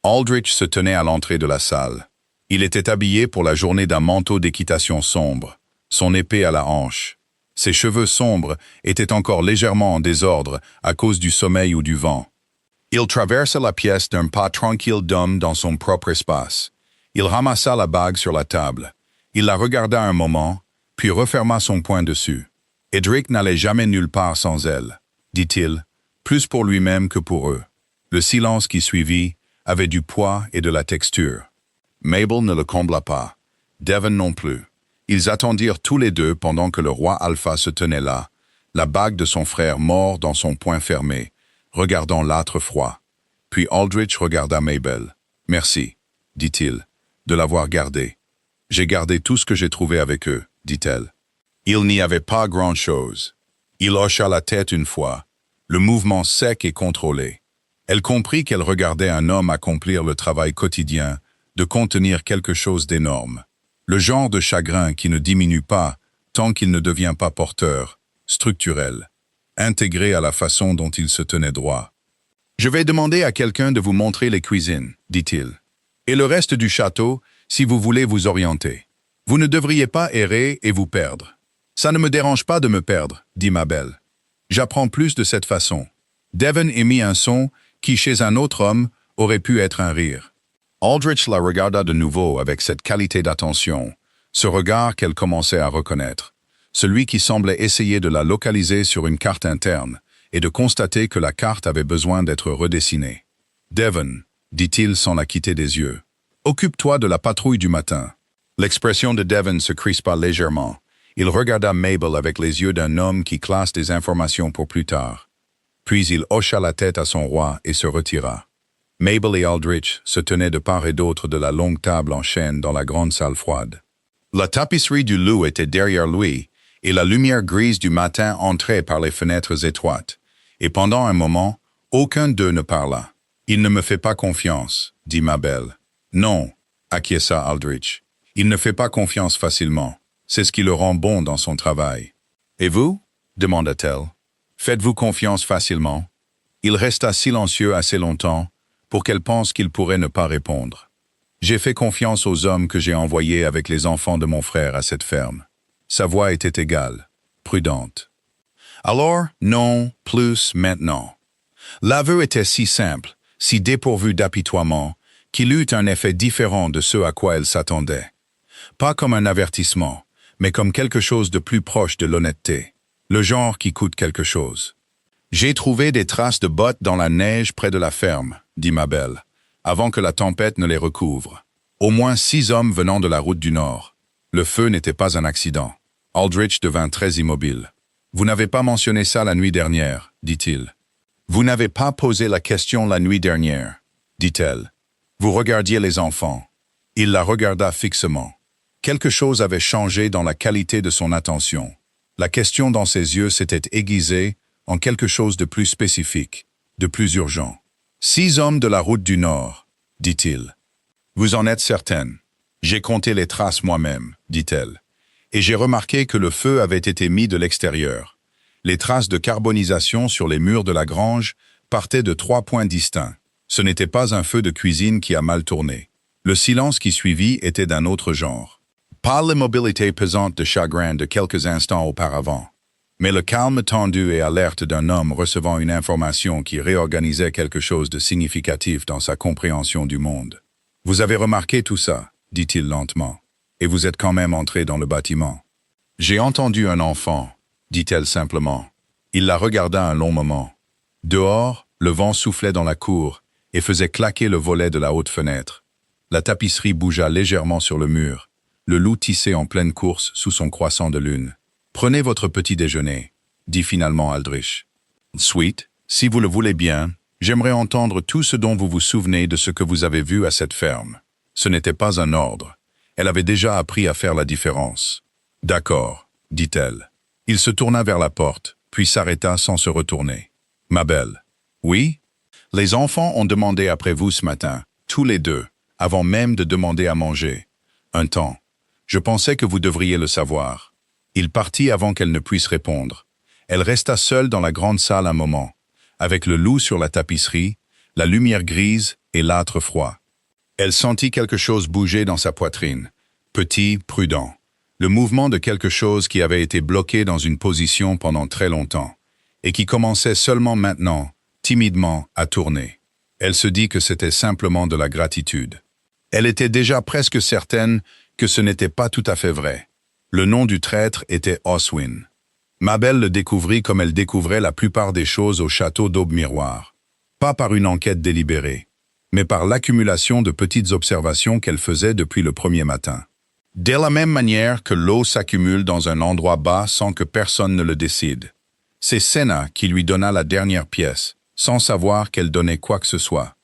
Aldrich se tenait à l'entrée de la salle. Il était habillé pour la journée d'un manteau d'équitation sombre, son épée à la hanche. Ses cheveux sombres étaient encore légèrement en désordre à cause du sommeil ou du vent. Il traversa la pièce d'un pas tranquille d'homme dans son propre espace. Il ramassa la bague sur la table. Il la regarda un moment, puis referma son poing dessus. Edric n'allait jamais nulle part sans elle, dit-il, plus pour lui-même que pour eux. Le silence qui suivit avait du poids et de la texture. Mabel ne le combla pas, Devon non plus. Ils attendirent tous les deux pendant que le roi Alpha se tenait là, la bague de son frère mort dans son poing fermé, regardant l'âtre froid. Puis Aldrich regarda Mabel. « Merci, dit-il, de l'avoir gardé. J'ai gardé tout ce que j'ai trouvé avec eux, dit-elle. Il n'y avait pas grand-chose. Il hocha la tête une fois, le mouvement sec et contrôlé. Elle comprit qu'elle regardait un homme accomplir le travail quotidien de contenir quelque chose d'énorme. Le genre de chagrin qui ne diminue pas tant qu'il ne devient pas porteur, structurel, intégré à la façon dont il se tenait droit. « Je vais demander à quelqu'un de vous montrer les cuisines, dit-il. Et le reste du château, si vous voulez vous orienter. Vous ne devriez pas errer et vous perdre. Ça ne me dérange pas de me perdre, dit Mabel. J'apprends plus de cette façon. Devon émit un son qui, chez un autre homme, aurait pu être un rire. Aldrich la regarda de nouveau avec cette qualité d'attention, ce regard qu'elle commençait à reconnaître, celui qui semblait essayer de la localiser sur une carte interne et de constater que la carte avait besoin d'être redessinée. « Devon, dit-il sans la quitter des yeux, occupe-toi de la patrouille du matin. » L'expression de Devon se crispa légèrement. Il regarda Mabel avec les yeux d'un homme qui classe des informations pour plus tard. Puis il hocha la tête à son roi et se retira. Mabel et Aldrich se tenaient de part et d'autre de la longue table en chêne dans la grande salle froide. La tapisserie du loup était derrière lui, et la lumière grise du matin entrait par les fenêtres étroites. Et pendant un moment, aucun d'eux ne parla. « Il ne me fait pas confiance, dit Mabel. « Non, acquiesça Aldrich. Il ne fait pas confiance facilement. C'est ce qui le rend bon dans son travail. »« Et vous » demanda-t-elle. « Faites-vous confiance facilement ?» Il resta silencieux assez longtemps pour qu'elle pense qu'il pourrait ne pas répondre. « J'ai fait confiance aux hommes que j'ai envoyés avec les enfants de mon frère à cette ferme. » Sa voix était égale, prudente. « Alors, non, plus maintenant. » L'aveu était si simple, si dépourvu d'apitoiement, qu'il eut un effet différent de ce à quoi elle s'attendait. Pas comme un avertissement, mais comme quelque chose de plus proche de l'honnêteté, le genre qui coûte quelque chose. « J'ai trouvé des traces de bottes dans la neige près de la ferme, » dit Mabel, avant que la tempête ne les recouvre. Au moins 6 hommes venant de la route du Nord. Le feu n'était pas un accident. Aldrich devint très immobile. « Vous n'avez pas mentionné ça la nuit dernière, » dit-il. « Vous n'avez pas posé la question la nuit dernière, » dit-elle. « Vous regardiez les enfants. » Il la regarda fixement. Quelque chose avait changé dans la qualité de son attention. La question dans ses yeux s'était aiguisée en quelque chose de plus spécifique, de plus urgent. « 6 hommes de la route du Nord, » dit-il. « Vous en êtes certaine. J'ai compté les traces moi-même, » dit-elle. Et j'ai remarqué que le feu avait été mis de l'extérieur. Les traces de carbonisation sur les murs de la grange partaient de 3 points distincts. Ce n'était pas un feu de cuisine qui a mal tourné. Le silence qui suivit était d'un autre genre. Pas l'immobilité pesante de chagrin de quelques instants auparavant, mais le calme tendu et alerte d'un homme recevant une information qui réorganisait quelque chose de significatif dans sa compréhension du monde. « Vous avez remarqué tout ça, » dit-il lentement, « et vous êtes quand même entré dans le bâtiment. »« J'ai entendu un enfant, » dit-elle simplement. Il la regarda un long moment. Dehors, le vent soufflait dans la cour et faisait claquer le volet de la haute fenêtre. La tapisserie bougea légèrement sur le mur. le loup tissé en pleine course sous son croissant de lune. « Prenez votre petit déjeuner, dit finalement Aldrich. Sweet, si vous le voulez bien, j'aimerais entendre tout ce dont vous vous souvenez de ce que vous avez vu à cette ferme. Ce n'était pas un ordre. Elle avait déjà appris à faire la différence. D'accord, dit-elle. Il se tourna vers la porte, puis s'arrêta sans se retourner. Ma belle. Oui? Les enfants ont demandé après vous ce matin, tous les deux, avant même de demander à manger. Un temps. Je pensais que vous devriez le savoir. Il partit avant qu'elle ne puisse répondre. Elle resta seule dans la grande salle un moment, avec le loup sur la tapisserie, la lumière grise et l'âtre froid. Elle sentit quelque chose bouger dans sa poitrine, petit, prudent, le mouvement de quelque chose qui avait été bloqué dans une position pendant très longtemps, et qui commençait seulement maintenant, timidement, à tourner. Elle se dit que c'était simplement de la gratitude. Elle était déjà presque certaine que ce n'était pas tout à fait vrai. Le nom du traître était Oswin. Mabel le découvrit comme elle découvrait la plupart des choses au château d'Aube-Miroir. Pas par une enquête délibérée, mais par l'accumulation de petites observations qu'elle faisait depuis le premier matin. De la même manière que l'eau s'accumule dans un endroit bas sans que personne ne le décide. C'est Senna qui lui donna la dernière pièce, sans savoir qu'elle donnait quoi que ce soit.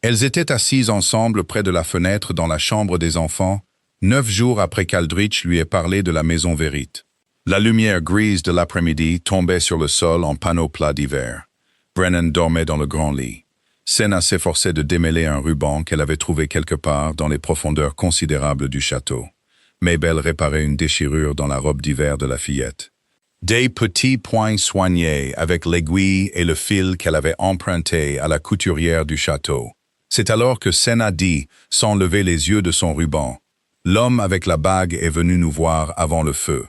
Elles étaient assises ensemble près de la fenêtre dans la chambre des enfants, 9 jours après qu'Aldrich lui ait parlé de la maison Vérite. La lumière grise de l'après-midi tombait sur le sol en panneaux plats d'hiver. Brennan dormait dans le grand lit. Senna s'efforçait de démêler un ruban qu'elle avait trouvé quelque part dans les profondeurs considérables du château. Mabel réparait une déchirure dans la robe d'hiver de la fillette. Des petits points soignés avec l'aiguille et le fil qu'elle avait emprunté à la couturière du château. C'est alors que Senna dit, sans lever les yeux de son ruban, « L'homme avec la bague est venu nous voir avant le feu. »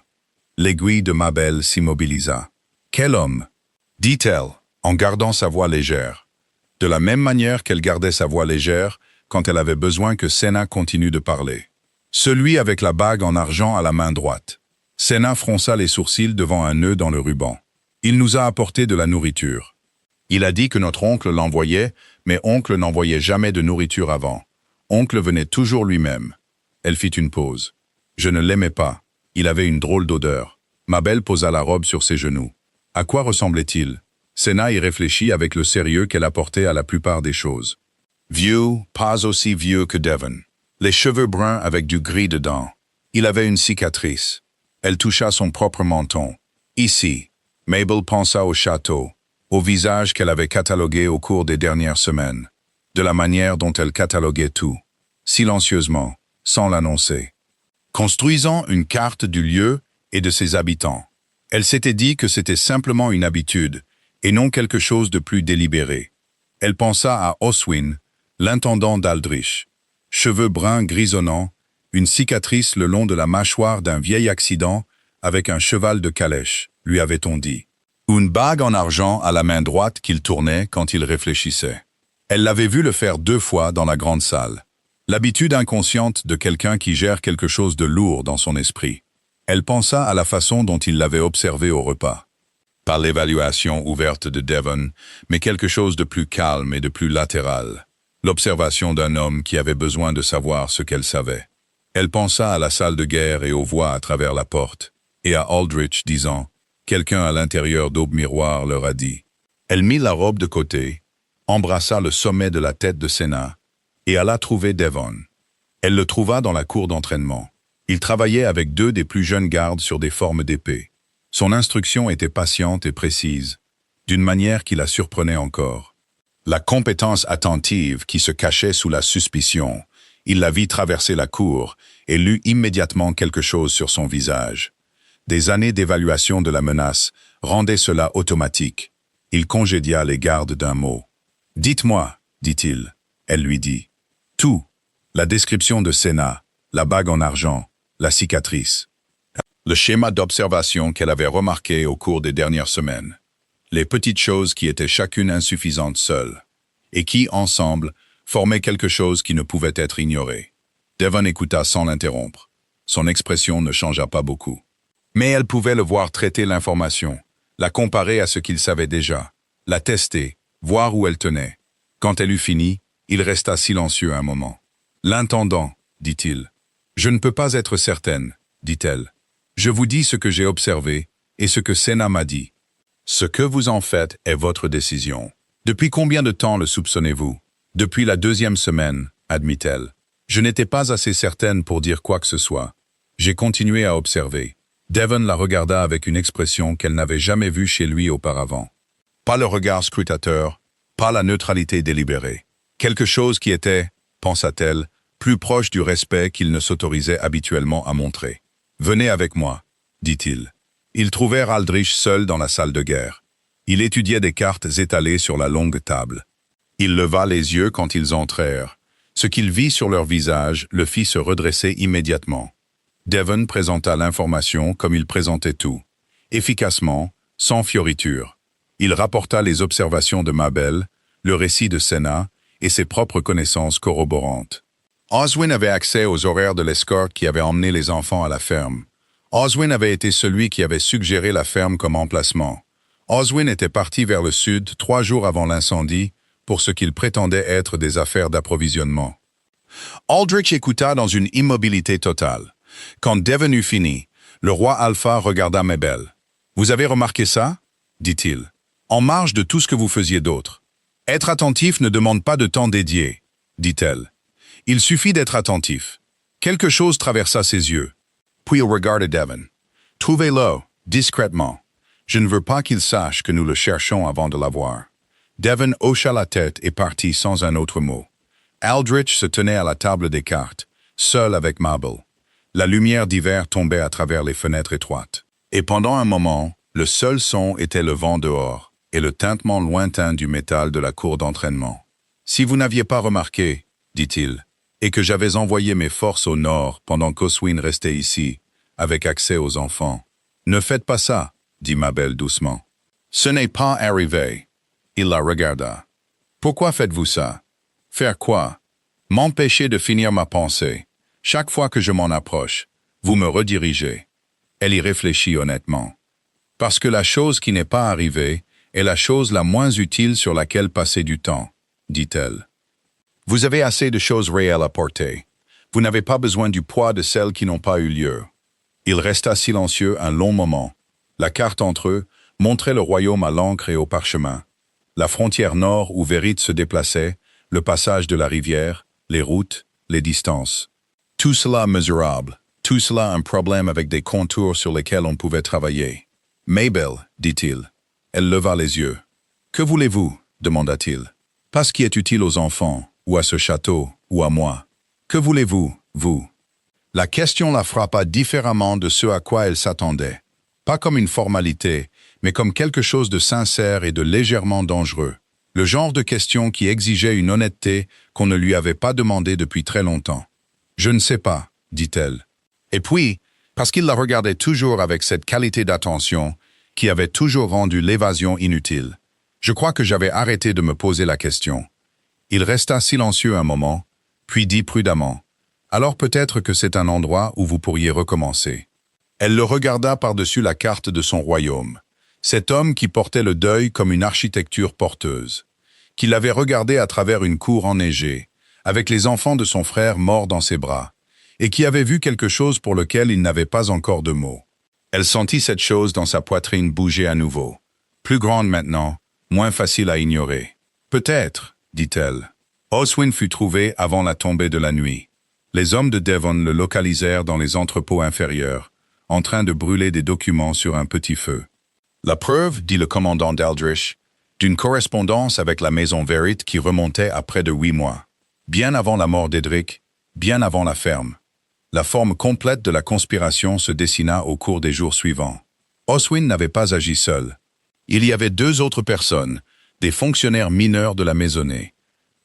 L'aiguille de Mabel s'immobilisa. « Quel homme ?» dit-elle, en gardant sa voix légère. De la même manière qu'elle gardait sa voix légère quand elle avait besoin que Senna continue de parler. Celui avec la bague en argent à la main droite. Senna fronça les sourcils devant un nœud dans le ruban. Il nous a apporté de la nourriture. Il a dit que notre oncle l'envoyait, mais oncle n'envoyait jamais de nourriture avant. Oncle venait toujours lui-même. Elle fit une pause. Je ne l'aimais pas. Il avait une drôle d'odeur. Mabel posa la robe sur ses genoux. À quoi ressemblait-il? Senna y réfléchit avec le sérieux qu'elle apportait à la plupart des choses. Vieux, pas aussi vieux que Devon. Les cheveux bruns avec du gris dedans. Il avait une cicatrice. Elle toucha son propre menton. Ici, Mabel pensa au château, au visage qu'elle avait catalogué au cours des dernières semaines, de la manière dont elle cataloguait tout, silencieusement, sans l'annoncer. Construisant une carte du lieu et de ses habitants. Elle s'était dit que c'était simplement une habitude, et non quelque chose de plus délibéré. Elle pensa à Oswin, l'intendant d'Aldrich. Cheveux bruns grisonnants, une cicatrice le long de la mâchoire d'un vieil accident avec un cheval de calèche, lui avait-on dit. Une bague en argent à la main droite qu'il tournait quand il réfléchissait. Elle l'avait vu le faire 2 fois dans la grande salle. L'habitude inconsciente de quelqu'un qui gère quelque chose de lourd dans son esprit. Elle pensa à la façon dont il l'avait observé au repas. Pas l'évaluation ouverte de Devon, mais quelque chose de plus calme et de plus latéral. L'observation d'un homme qui avait besoin de savoir ce qu'elle savait. Elle pensa à la salle de guerre et aux voix à travers la porte, et à Aldrich disant « Quelqu'un à l'intérieur d'Aube-Miroir leur a dit ». Elle mit la robe de côté, embrassa le sommet de la tête de Senna, et alla trouver Devon. Elle le trouva dans la cour d'entraînement. Il travaillait avec 2 des plus jeunes gardes sur des formes d'épée. Son instruction était patiente et précise, d'une manière qui la surprenait encore. La compétence attentive qui se cachait sous la suspicion, il la vit traverser la cour et lut immédiatement quelque chose sur son visage. Des années d'évaluation de la menace rendaient cela automatique. Il congédia les gardes d'un mot. « Dites-moi, dit-il. » Elle lui dit. « Tout. La description de Senna, la bague en argent, la cicatrice. Le schéma d'observation qu'elle avait remarqué au cours des dernières semaines. Les petites choses qui étaient chacune insuffisantes seules, et qui, ensemble, formaient quelque chose qui ne pouvait être ignoré. » Devon écouta sans l'interrompre. Son expression ne changea pas beaucoup. Mais elle pouvait le voir traiter l'information, la comparer à ce qu'il savait déjà, la tester, voir où elle tenait. Quand elle eut fini, il resta silencieux un moment. « L'intendant, dit-il. Je ne peux pas être certaine, dit-elle. Je vous dis ce que j'ai observé et ce que Senna m'a dit. Ce que vous en faites est votre décision. Depuis combien de temps le soupçonnez-vous? Depuis la 2e semaine, admit-elle. Je n'étais pas assez certaine pour dire quoi que ce soit. J'ai continué à observer. Devon la regarda avec une expression qu'elle n'avait jamais vue chez lui auparavant. Pas le regard scrutateur, pas la neutralité délibérée. Quelque chose qui était, pensa-t-elle, plus proche du respect qu'il ne s'autorisait habituellement à montrer. « Venez avec moi », dit-il. Ils trouvèrent Aldrich seul dans la salle de guerre. Il étudiait des cartes étalées sur la longue table. Il leva les yeux quand ils entrèrent. Ce qu'il vit sur leur visage le fit se redresser immédiatement. Devon présenta l'information comme il présentait tout. Efficacement, sans fioriture. Il rapporta les observations de Mabel, le récit de Senna et ses propres connaissances corroborantes. Oswin avait accès aux horaires de l'escorte qui avait emmené les enfants à la ferme. Oswin avait été celui qui avait suggéré la ferme comme emplacement. Oswin était parti vers le sud 3 jours avant l'incendie pour ce qu'il prétendait être des affaires d'approvisionnement. Aldrich écouta dans une immobilité totale. Quand Devon eut fini, le roi Alpha regarda Mabel. « Vous avez remarqué ça ?» dit-il. « En marge de tout ce que vous faisiez d'autre. Être attentif ne demande pas de temps dédié, dit-elle. Il suffit d'être attentif. Quelque chose traversa ses yeux. Puis il regarda Devon. « Trouvez-le, discrètement. Je ne veux pas qu'il sache que nous le cherchons avant de l'avoir. » Devon hocha la tête et partit sans un autre mot. Aldrich se tenait à la table des cartes, seul avec Mabel. La lumière d'hiver tombait à travers les fenêtres étroites. Et pendant un moment, le seul son était le vent dehors et le tintement lointain du métal de la cour d'entraînement. « Si vous n'aviez pas remarqué, dit-il, et que j'avais envoyé mes forces au nord pendant qu'Oswin restait ici, avec accès aux enfants. Ne faites pas ça, dit Mabel doucement. Ce n'est pas arrivé. Il la regarda. Pourquoi faites-vous ça? Faire quoi? M'empêcher de finir ma pensée. Chaque fois que je m'en approche, vous me redirigez. Elle y réfléchit honnêtement. Parce que la chose qui n'est pas arrivée est la chose la moins utile sur laquelle passer du temps, dit-elle. Vous avez assez de choses réelles à porter. Vous n'avez pas besoin du poids de celles qui n'ont pas eu lieu. Il resta silencieux un long moment. La carte entre eux montrait le royaume à l'encre et au parchemin. La frontière nord où Vérite se déplaçait, le passage de la rivière, les routes, les distances. Tout cela mesurable, tout cela un problème avec des contours sur lesquels on pouvait travailler. « Mabel, dit-il. » Elle leva les yeux. « Que voulez-vous » demanda-t-il. « Pas ce qui est utile aux enfants, ou à ce château, ou à moi. Que voulez-vous, vous » La question la frappa différemment de ce à quoi elle s'attendait. Pas comme une formalité, mais comme quelque chose de sincère et de légèrement dangereux. Le genre de question qui exigeait une honnêteté qu'on ne lui avait pas demandée depuis très longtemps. « Je ne sais pas, » dit-elle. Et puis, parce qu'il la regardait toujours avec cette qualité d'attention qui avait toujours rendu l'évasion inutile, je crois que j'avais arrêté de me poser la question. Il resta silencieux un moment, puis dit prudemment, « Alors peut-être que c'est un endroit où vous pourriez recommencer. » Elle le regarda par-dessus la carte de son royaume. Cet homme qui portait le deuil comme une architecture porteuse, qui l'avait regardé à travers une cour enneigée, avec les enfants de son frère morts dans ses bras, et qui avait vu quelque chose pour lequel il n'avait pas encore de mots. Elle sentit cette chose dans sa poitrine bouger à nouveau. Plus grande maintenant, moins facile à ignorer. « Peut-être, » dit-elle. Oswin fut trouvé avant la tombée de la nuit. Les hommes de Devon le localisèrent dans les entrepôts inférieurs, en train de brûler des documents sur un petit feu. La preuve, dit le commandant d'Aldrich, d'une correspondance avec la maison Vérite qui remontait à près de 8 mois. Bien avant la mort d'Edric, bien avant la ferme. La forme complète de la conspiration se dessina au cours des jours suivants. Oswin n'avait pas agi seul. Il y avait 2 autres personnes, des fonctionnaires mineurs de la maisonnée.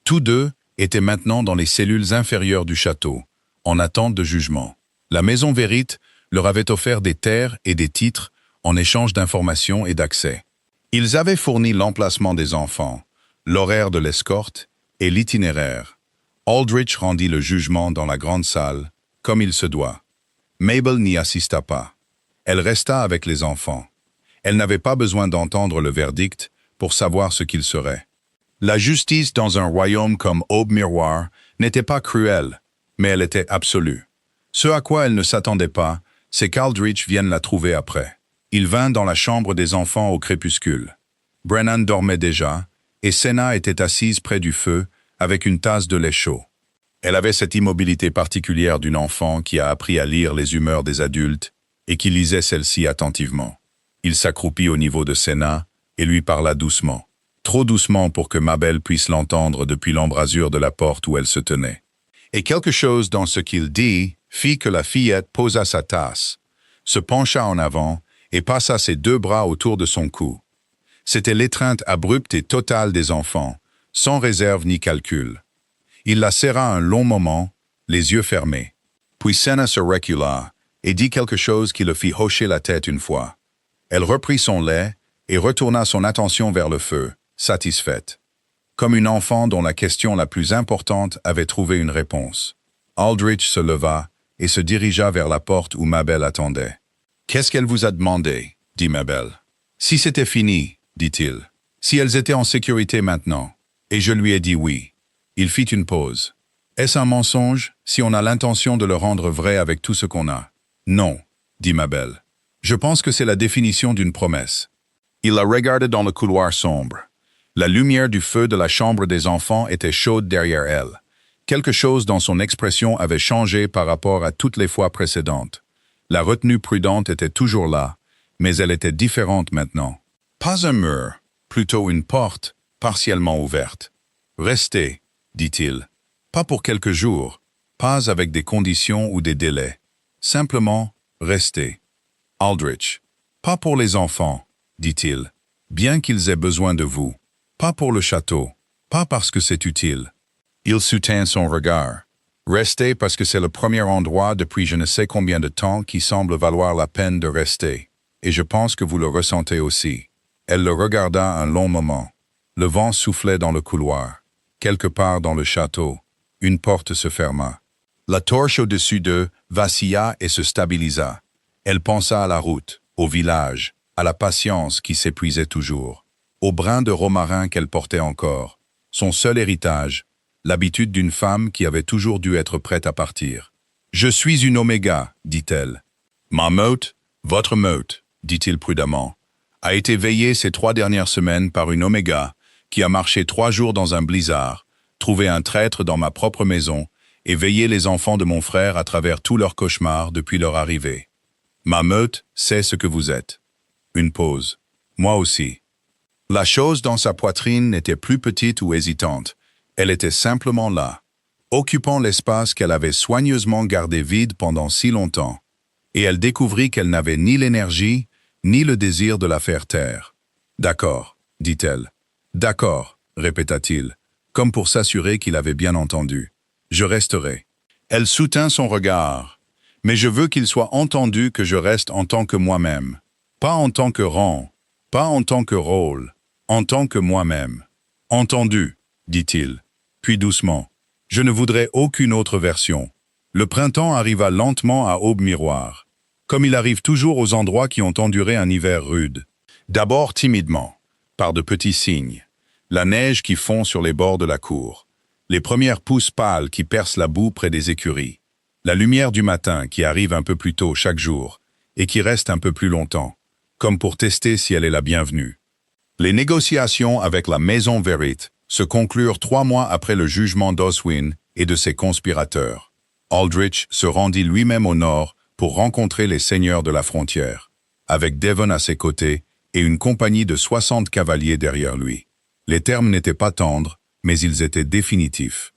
Tous 2 étaient maintenant dans les cellules inférieures du château, en attente de jugement. La maison Vérite leur avait offert des terres et des titres en échange d'informations et d'accès. Ils avaient fourni l'emplacement des enfants, l'horaire de l'escorte et l'itinéraire. Aldrich rendit le jugement dans la grande salle, comme il se doit. Mabel n'y assista pas. Elle resta avec les enfants. Elle n'avait pas besoin d'entendre le verdict pour savoir ce qu'il serait. La justice dans un royaume comme Aube-Miroir n'était pas cruelle, mais elle était absolue. Ce à quoi elle ne s'attendait pas, c'est qu'Aldrich vienne la trouver après. Il vint dans la chambre des enfants au crépuscule. Brennan dormait déjà, et Senna était assise près du feu, avec une tasse de lait chaud. Elle avait cette immobilité particulière d'une enfant qui a appris à lire les humeurs des adultes et qui lisait celle-ci attentivement. Il s'accroupit au niveau de Senna et lui parla doucement. Trop doucement pour que Mabel puisse l'entendre depuis l'embrasure de la porte où elle se tenait. Et quelque chose dans ce qu'il dit fit que la fillette posa sa tasse, se pencha en avant et passa ses 2 bras autour de son cou. C'était l'étreinte abrupte et totale des enfants, sans réserve ni calcul. Il la serra un long moment, les yeux fermés. Puis Senna se recula et dit quelque chose qui le fit hocher la tête une fois. Elle reprit son lait et retourna son attention vers le feu, satisfaite. Comme une enfant dont la question la plus importante avait trouvé une réponse. Aldrich se leva et se dirigea vers la porte où Mabel attendait. « Qu'est-ce qu'elle vous a demandé ?» dit Mabel. « Si c'était fini, dit-il. Si elles étaient en sécurité maintenant. » Et je lui ai dit oui. Il fit une pause. « Est-ce un mensonge si on a l'intention de le rendre vrai avec tout ce qu'on a ?»« Non, dit Mabel. Je pense que c'est la définition d'une promesse. » Il la regardait dans le couloir sombre. La lumière du feu de la chambre des enfants était chaude derrière elle. Quelque chose dans son expression avait changé par rapport à toutes les fois précédentes. La retenue prudente était toujours là, mais elle était différente maintenant. Pas un mur, plutôt une porte, partiellement ouverte. « Restez, dit-il. Pas pour quelques jours, pas avec des conditions ou des délais. Simplement, restez. Aldrich. Pas pour les enfants, dit-il, bien qu'ils aient besoin de vous. Pas pour le château, pas parce que c'est utile. Il soutint son regard. Restez parce que c'est le premier endroit depuis je ne sais combien de temps qui semble valoir la peine de rester. Et je pense que vous le ressentez aussi. Elle le regarda un long moment. Le vent soufflait dans le couloir. Quelque part dans le château, une porte se ferma. La torche au-dessus d'eux vacilla et se stabilisa. Elle pensa à la route, au village, à la patience qui s'épuisait toujours, au brin de romarin qu'elle portait encore, son seul héritage, l'habitude d'une femme qui avait toujours dû être prête à partir. « Je suis une oméga, dit-elle. Ma meute, votre meute, dit-il prudemment, a été veillée ces 3 dernières semaines par une oméga qui a marché 3 jours dans un blizzard, trouvé un traître dans ma propre maison et veillé les enfants de mon frère à travers tous leurs cauchemars depuis leur arrivée. Ma meute sait ce que vous êtes. » Une pause. Moi aussi. La chose dans sa poitrine n'était plus petite ou hésitante. Elle était simplement là, occupant l'espace qu'elle avait soigneusement gardé vide pendant si longtemps. Et elle découvrit qu'elle n'avait ni l'énergie, ni le désir de la faire taire. « D'accord, dit-elle. « D'accord, répéta-t-il, comme pour s'assurer qu'il avait bien entendu. Je resterai. » Elle soutint son regard. « Mais je veux qu'il soit entendu que je reste en tant que moi-même. Pas en tant que rang, pas en tant que rôle, en tant que moi-même. »« Entendu, dit-il. Puis doucement. « Je ne voudrais aucune autre version. » Le printemps arriva lentement à Aube-Miroir, comme il arrive toujours aux endroits qui ont enduré un hiver rude. D'abord timidement, par de petits signes. La neige qui fond sur les bords de la cour. Les premières pousses pâles qui percent la boue près des écuries. La lumière du matin qui arrive un peu plus tôt chaque jour et qui reste un peu plus longtemps, comme pour tester si elle est la bienvenue. Les négociations avec la Maison Verite se conclurent 3 mois après le jugement d'Oswin et de ses conspirateurs. Aldrich se rendit lui-même au nord pour rencontrer les seigneurs de la frontière, avec Devon à ses côtés et une compagnie de 60 cavaliers derrière lui. Les termes n'étaient pas tendres, mais ils étaient définitifs.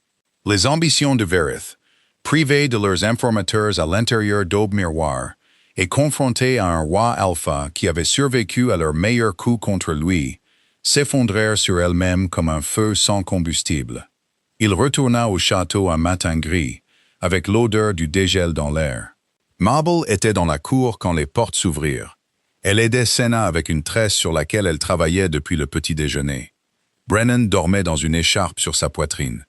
Les ambitions de Verith, privés de leurs informateurs à l'intérieur d'Aube-Miroir, et confrontés à un roi alpha qui avait survécu à leur meilleur coup contre lui, s'effondrèrent sur elles-mêmes comme un feu sans combustible. Il retourna au château un matin gris, avec l'odeur du dégel dans l'air. Mabel était dans la cour quand les portes s'ouvrirent. Elle aidait Senna avec une tresse sur laquelle elle travaillait depuis le petit déjeuner. Brennan dormait dans une écharpe sur sa poitrine.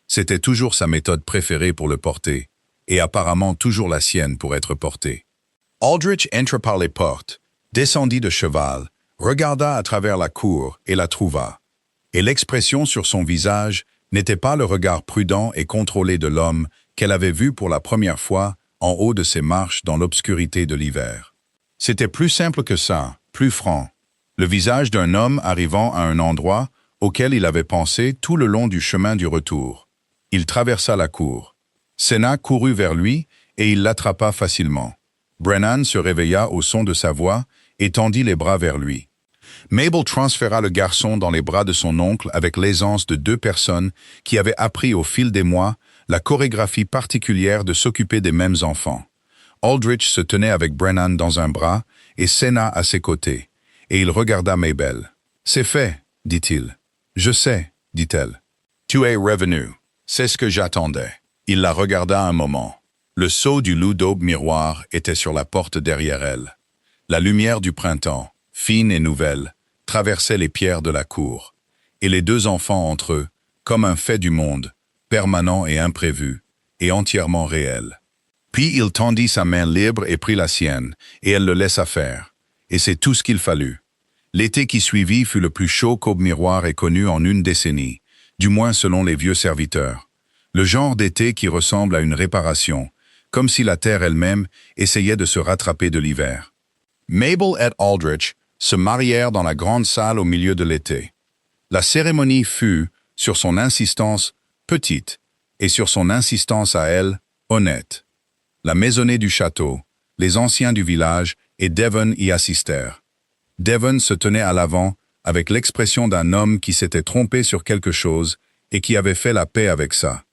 C'était toujours sa méthode préférée pour le porter, et apparemment toujours la sienne pour être porté. Aldrich entra par les portes, descendit de cheval, regarda à travers la cour et la trouva. Et l'expression sur son visage n'était pas le regard prudent et contrôlé de l'homme qu'elle avait vu pour la première fois en haut de ses marches dans l'obscurité de l'hiver. C'était plus simple que ça, plus franc. Le visage d'un homme arrivant à un endroit auquel il avait pensé tout le long du chemin du retour. Il traversa la cour. Senna courut vers lui et il l'attrapa facilement. Brennan se réveilla au son de sa voix et tendit les bras vers lui. Mabel transféra le garçon dans les bras de son oncle avec l'aisance de deux personnes qui avaient appris au fil des mois la chorégraphie particulière de s'occuper des mêmes enfants. Aldrich se tenait avec Brennan dans un bras et Senna à ses côtés, et il regarda Mabel. « C'est fait, dit-il. »« Je sais, dit-elle. »« Tu es revenu. C'est ce que j'attendais. » Il la regarda un moment. Le sceau du loup d'aube miroir était sur la porte derrière elle. La lumière du printemps, fine et nouvelle, traversait les pierres de la cour, et les deux enfants entre eux, comme un fait du monde, permanent et imprévu, et entièrement réel. Puis il tendit sa main libre et prit la sienne, et elle le laissa faire. Et c'est tout ce qu'il fallut. L'été qui suivit fut le plus chaud qu'Aube Miroir ait connu en une décennie, du moins selon les vieux serviteurs. Le genre d'été qui ressemble à une réparation, comme si la terre elle-même essayait de se rattraper de l'hiver. Mabel et Aldrich se marièrent dans la grande salle au milieu de l'été. La cérémonie fut, sur son insistance, petite, et sur son insistance à elle, honnête. La maisonnée du château, les anciens du village et Devon y assistèrent. Devon se tenait à l'avant avec l'expression d'un homme qui s'était trompé sur quelque chose et qui avait fait la paix avec ça.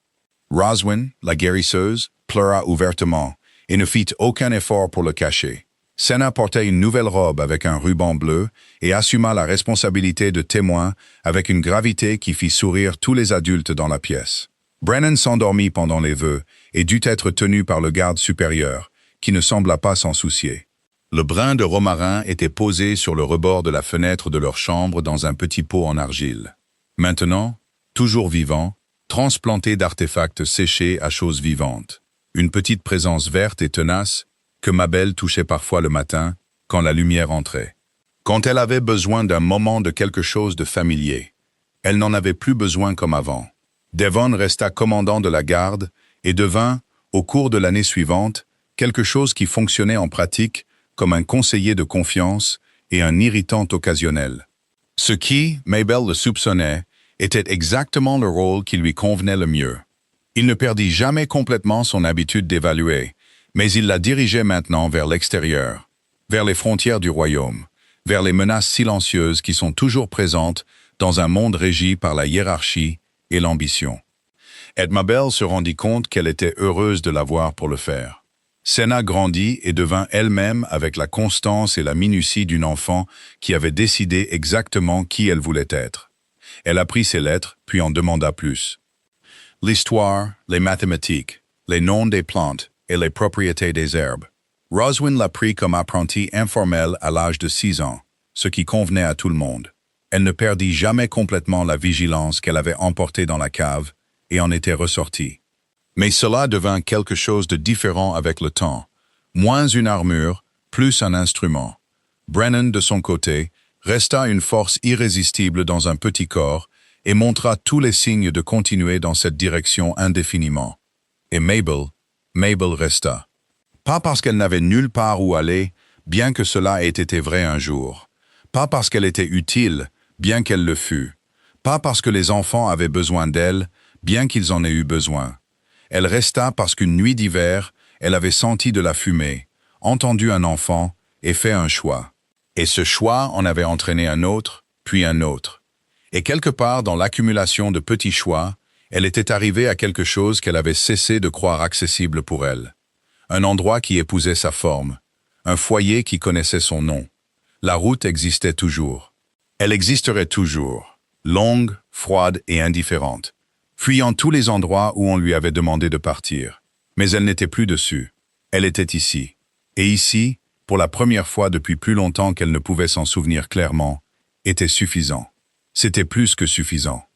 Roswin, la guérisseuse, pleura ouvertement et ne fit aucun effort pour le cacher. Senna portait une nouvelle robe avec un ruban bleu et assuma la responsabilité de témoin avec une gravité qui fit sourire tous les adultes dans la pièce. Brennan s'endormit pendant les vœux et dut être tenu par le garde supérieur, qui ne sembla pas s'en soucier. Le brin de romarin était posé sur le rebord de la fenêtre de leur chambre dans un petit pot en argile. Maintenant, toujours vivant, transplanté d'artefacts séchés à choses vivantes. Une petite présence verte et tenace que Mabel touchait parfois le matin quand la lumière entrait. Quand elle avait besoin d'un moment de quelque chose de familier, elle n'en avait plus besoin comme avant. Devon resta commandant de la garde et devint, au cours de l'année suivante, quelque chose qui fonctionnait en pratique comme un conseiller de confiance et un irritant occasionnel. Ce qui, Mabel le soupçonnait, était exactement le rôle qui lui convenait le mieux. Il ne perdit jamais complètement son habitude d'évaluer, mais il la dirigeait maintenant vers l'extérieur, vers les frontières du royaume, vers les menaces silencieuses qui sont toujours présentes dans un monde régi par la hiérarchie et l'ambition. Et Mabel se rendit compte qu'elle était heureuse de l'avoir pour le faire. Senna grandit et devint elle-même avec la constance et la minutie d'une enfant qui avait décidé exactement qui elle voulait être. Elle apprit ses lettres, puis en demanda plus. L'histoire, les mathématiques, les noms des plantes et les propriétés des herbes. Roswin l'apprit comme apprenti informel à l'âge de 6 ans, ce qui convenait à tout le monde. Elle ne perdit jamais complètement la vigilance qu'elle avait emportée dans la cave et en était ressortie. Mais cela devint quelque chose de différent avec le temps. Moins une armure, plus un instrument. Brennan, de son côté, resta une force irrésistible dans un petit corps et montra tous les signes de continuer dans cette direction indéfiniment. Et Mabel resta. Pas parce qu'elle n'avait nulle part où aller, bien que cela ait été vrai un jour. Pas parce qu'elle était utile, bien qu'elle le fût. Pas parce que les enfants avaient besoin d'elle, bien qu'ils en aient eu besoin. Elle resta parce qu'une nuit d'hiver, elle avait senti de la fumée, entendu un enfant et fait un choix. Et ce choix en avait entraîné un autre, puis un autre. Et quelque part dans l'accumulation de petits choix, elle était arrivée à quelque chose qu'elle avait cessé de croire accessible pour elle. Un endroit qui épousait sa forme, un foyer qui connaissait son nom. La route existait toujours. Elle existerait toujours, longue, froide et indifférente, fuyant tous les endroits où on lui avait demandé de partir. Mais elle n'était plus dessus. Elle était ici. Et ici, pour la première fois depuis plus longtemps qu'elle ne pouvait s'en souvenir clairement, était suffisant. C'était plus que suffisant.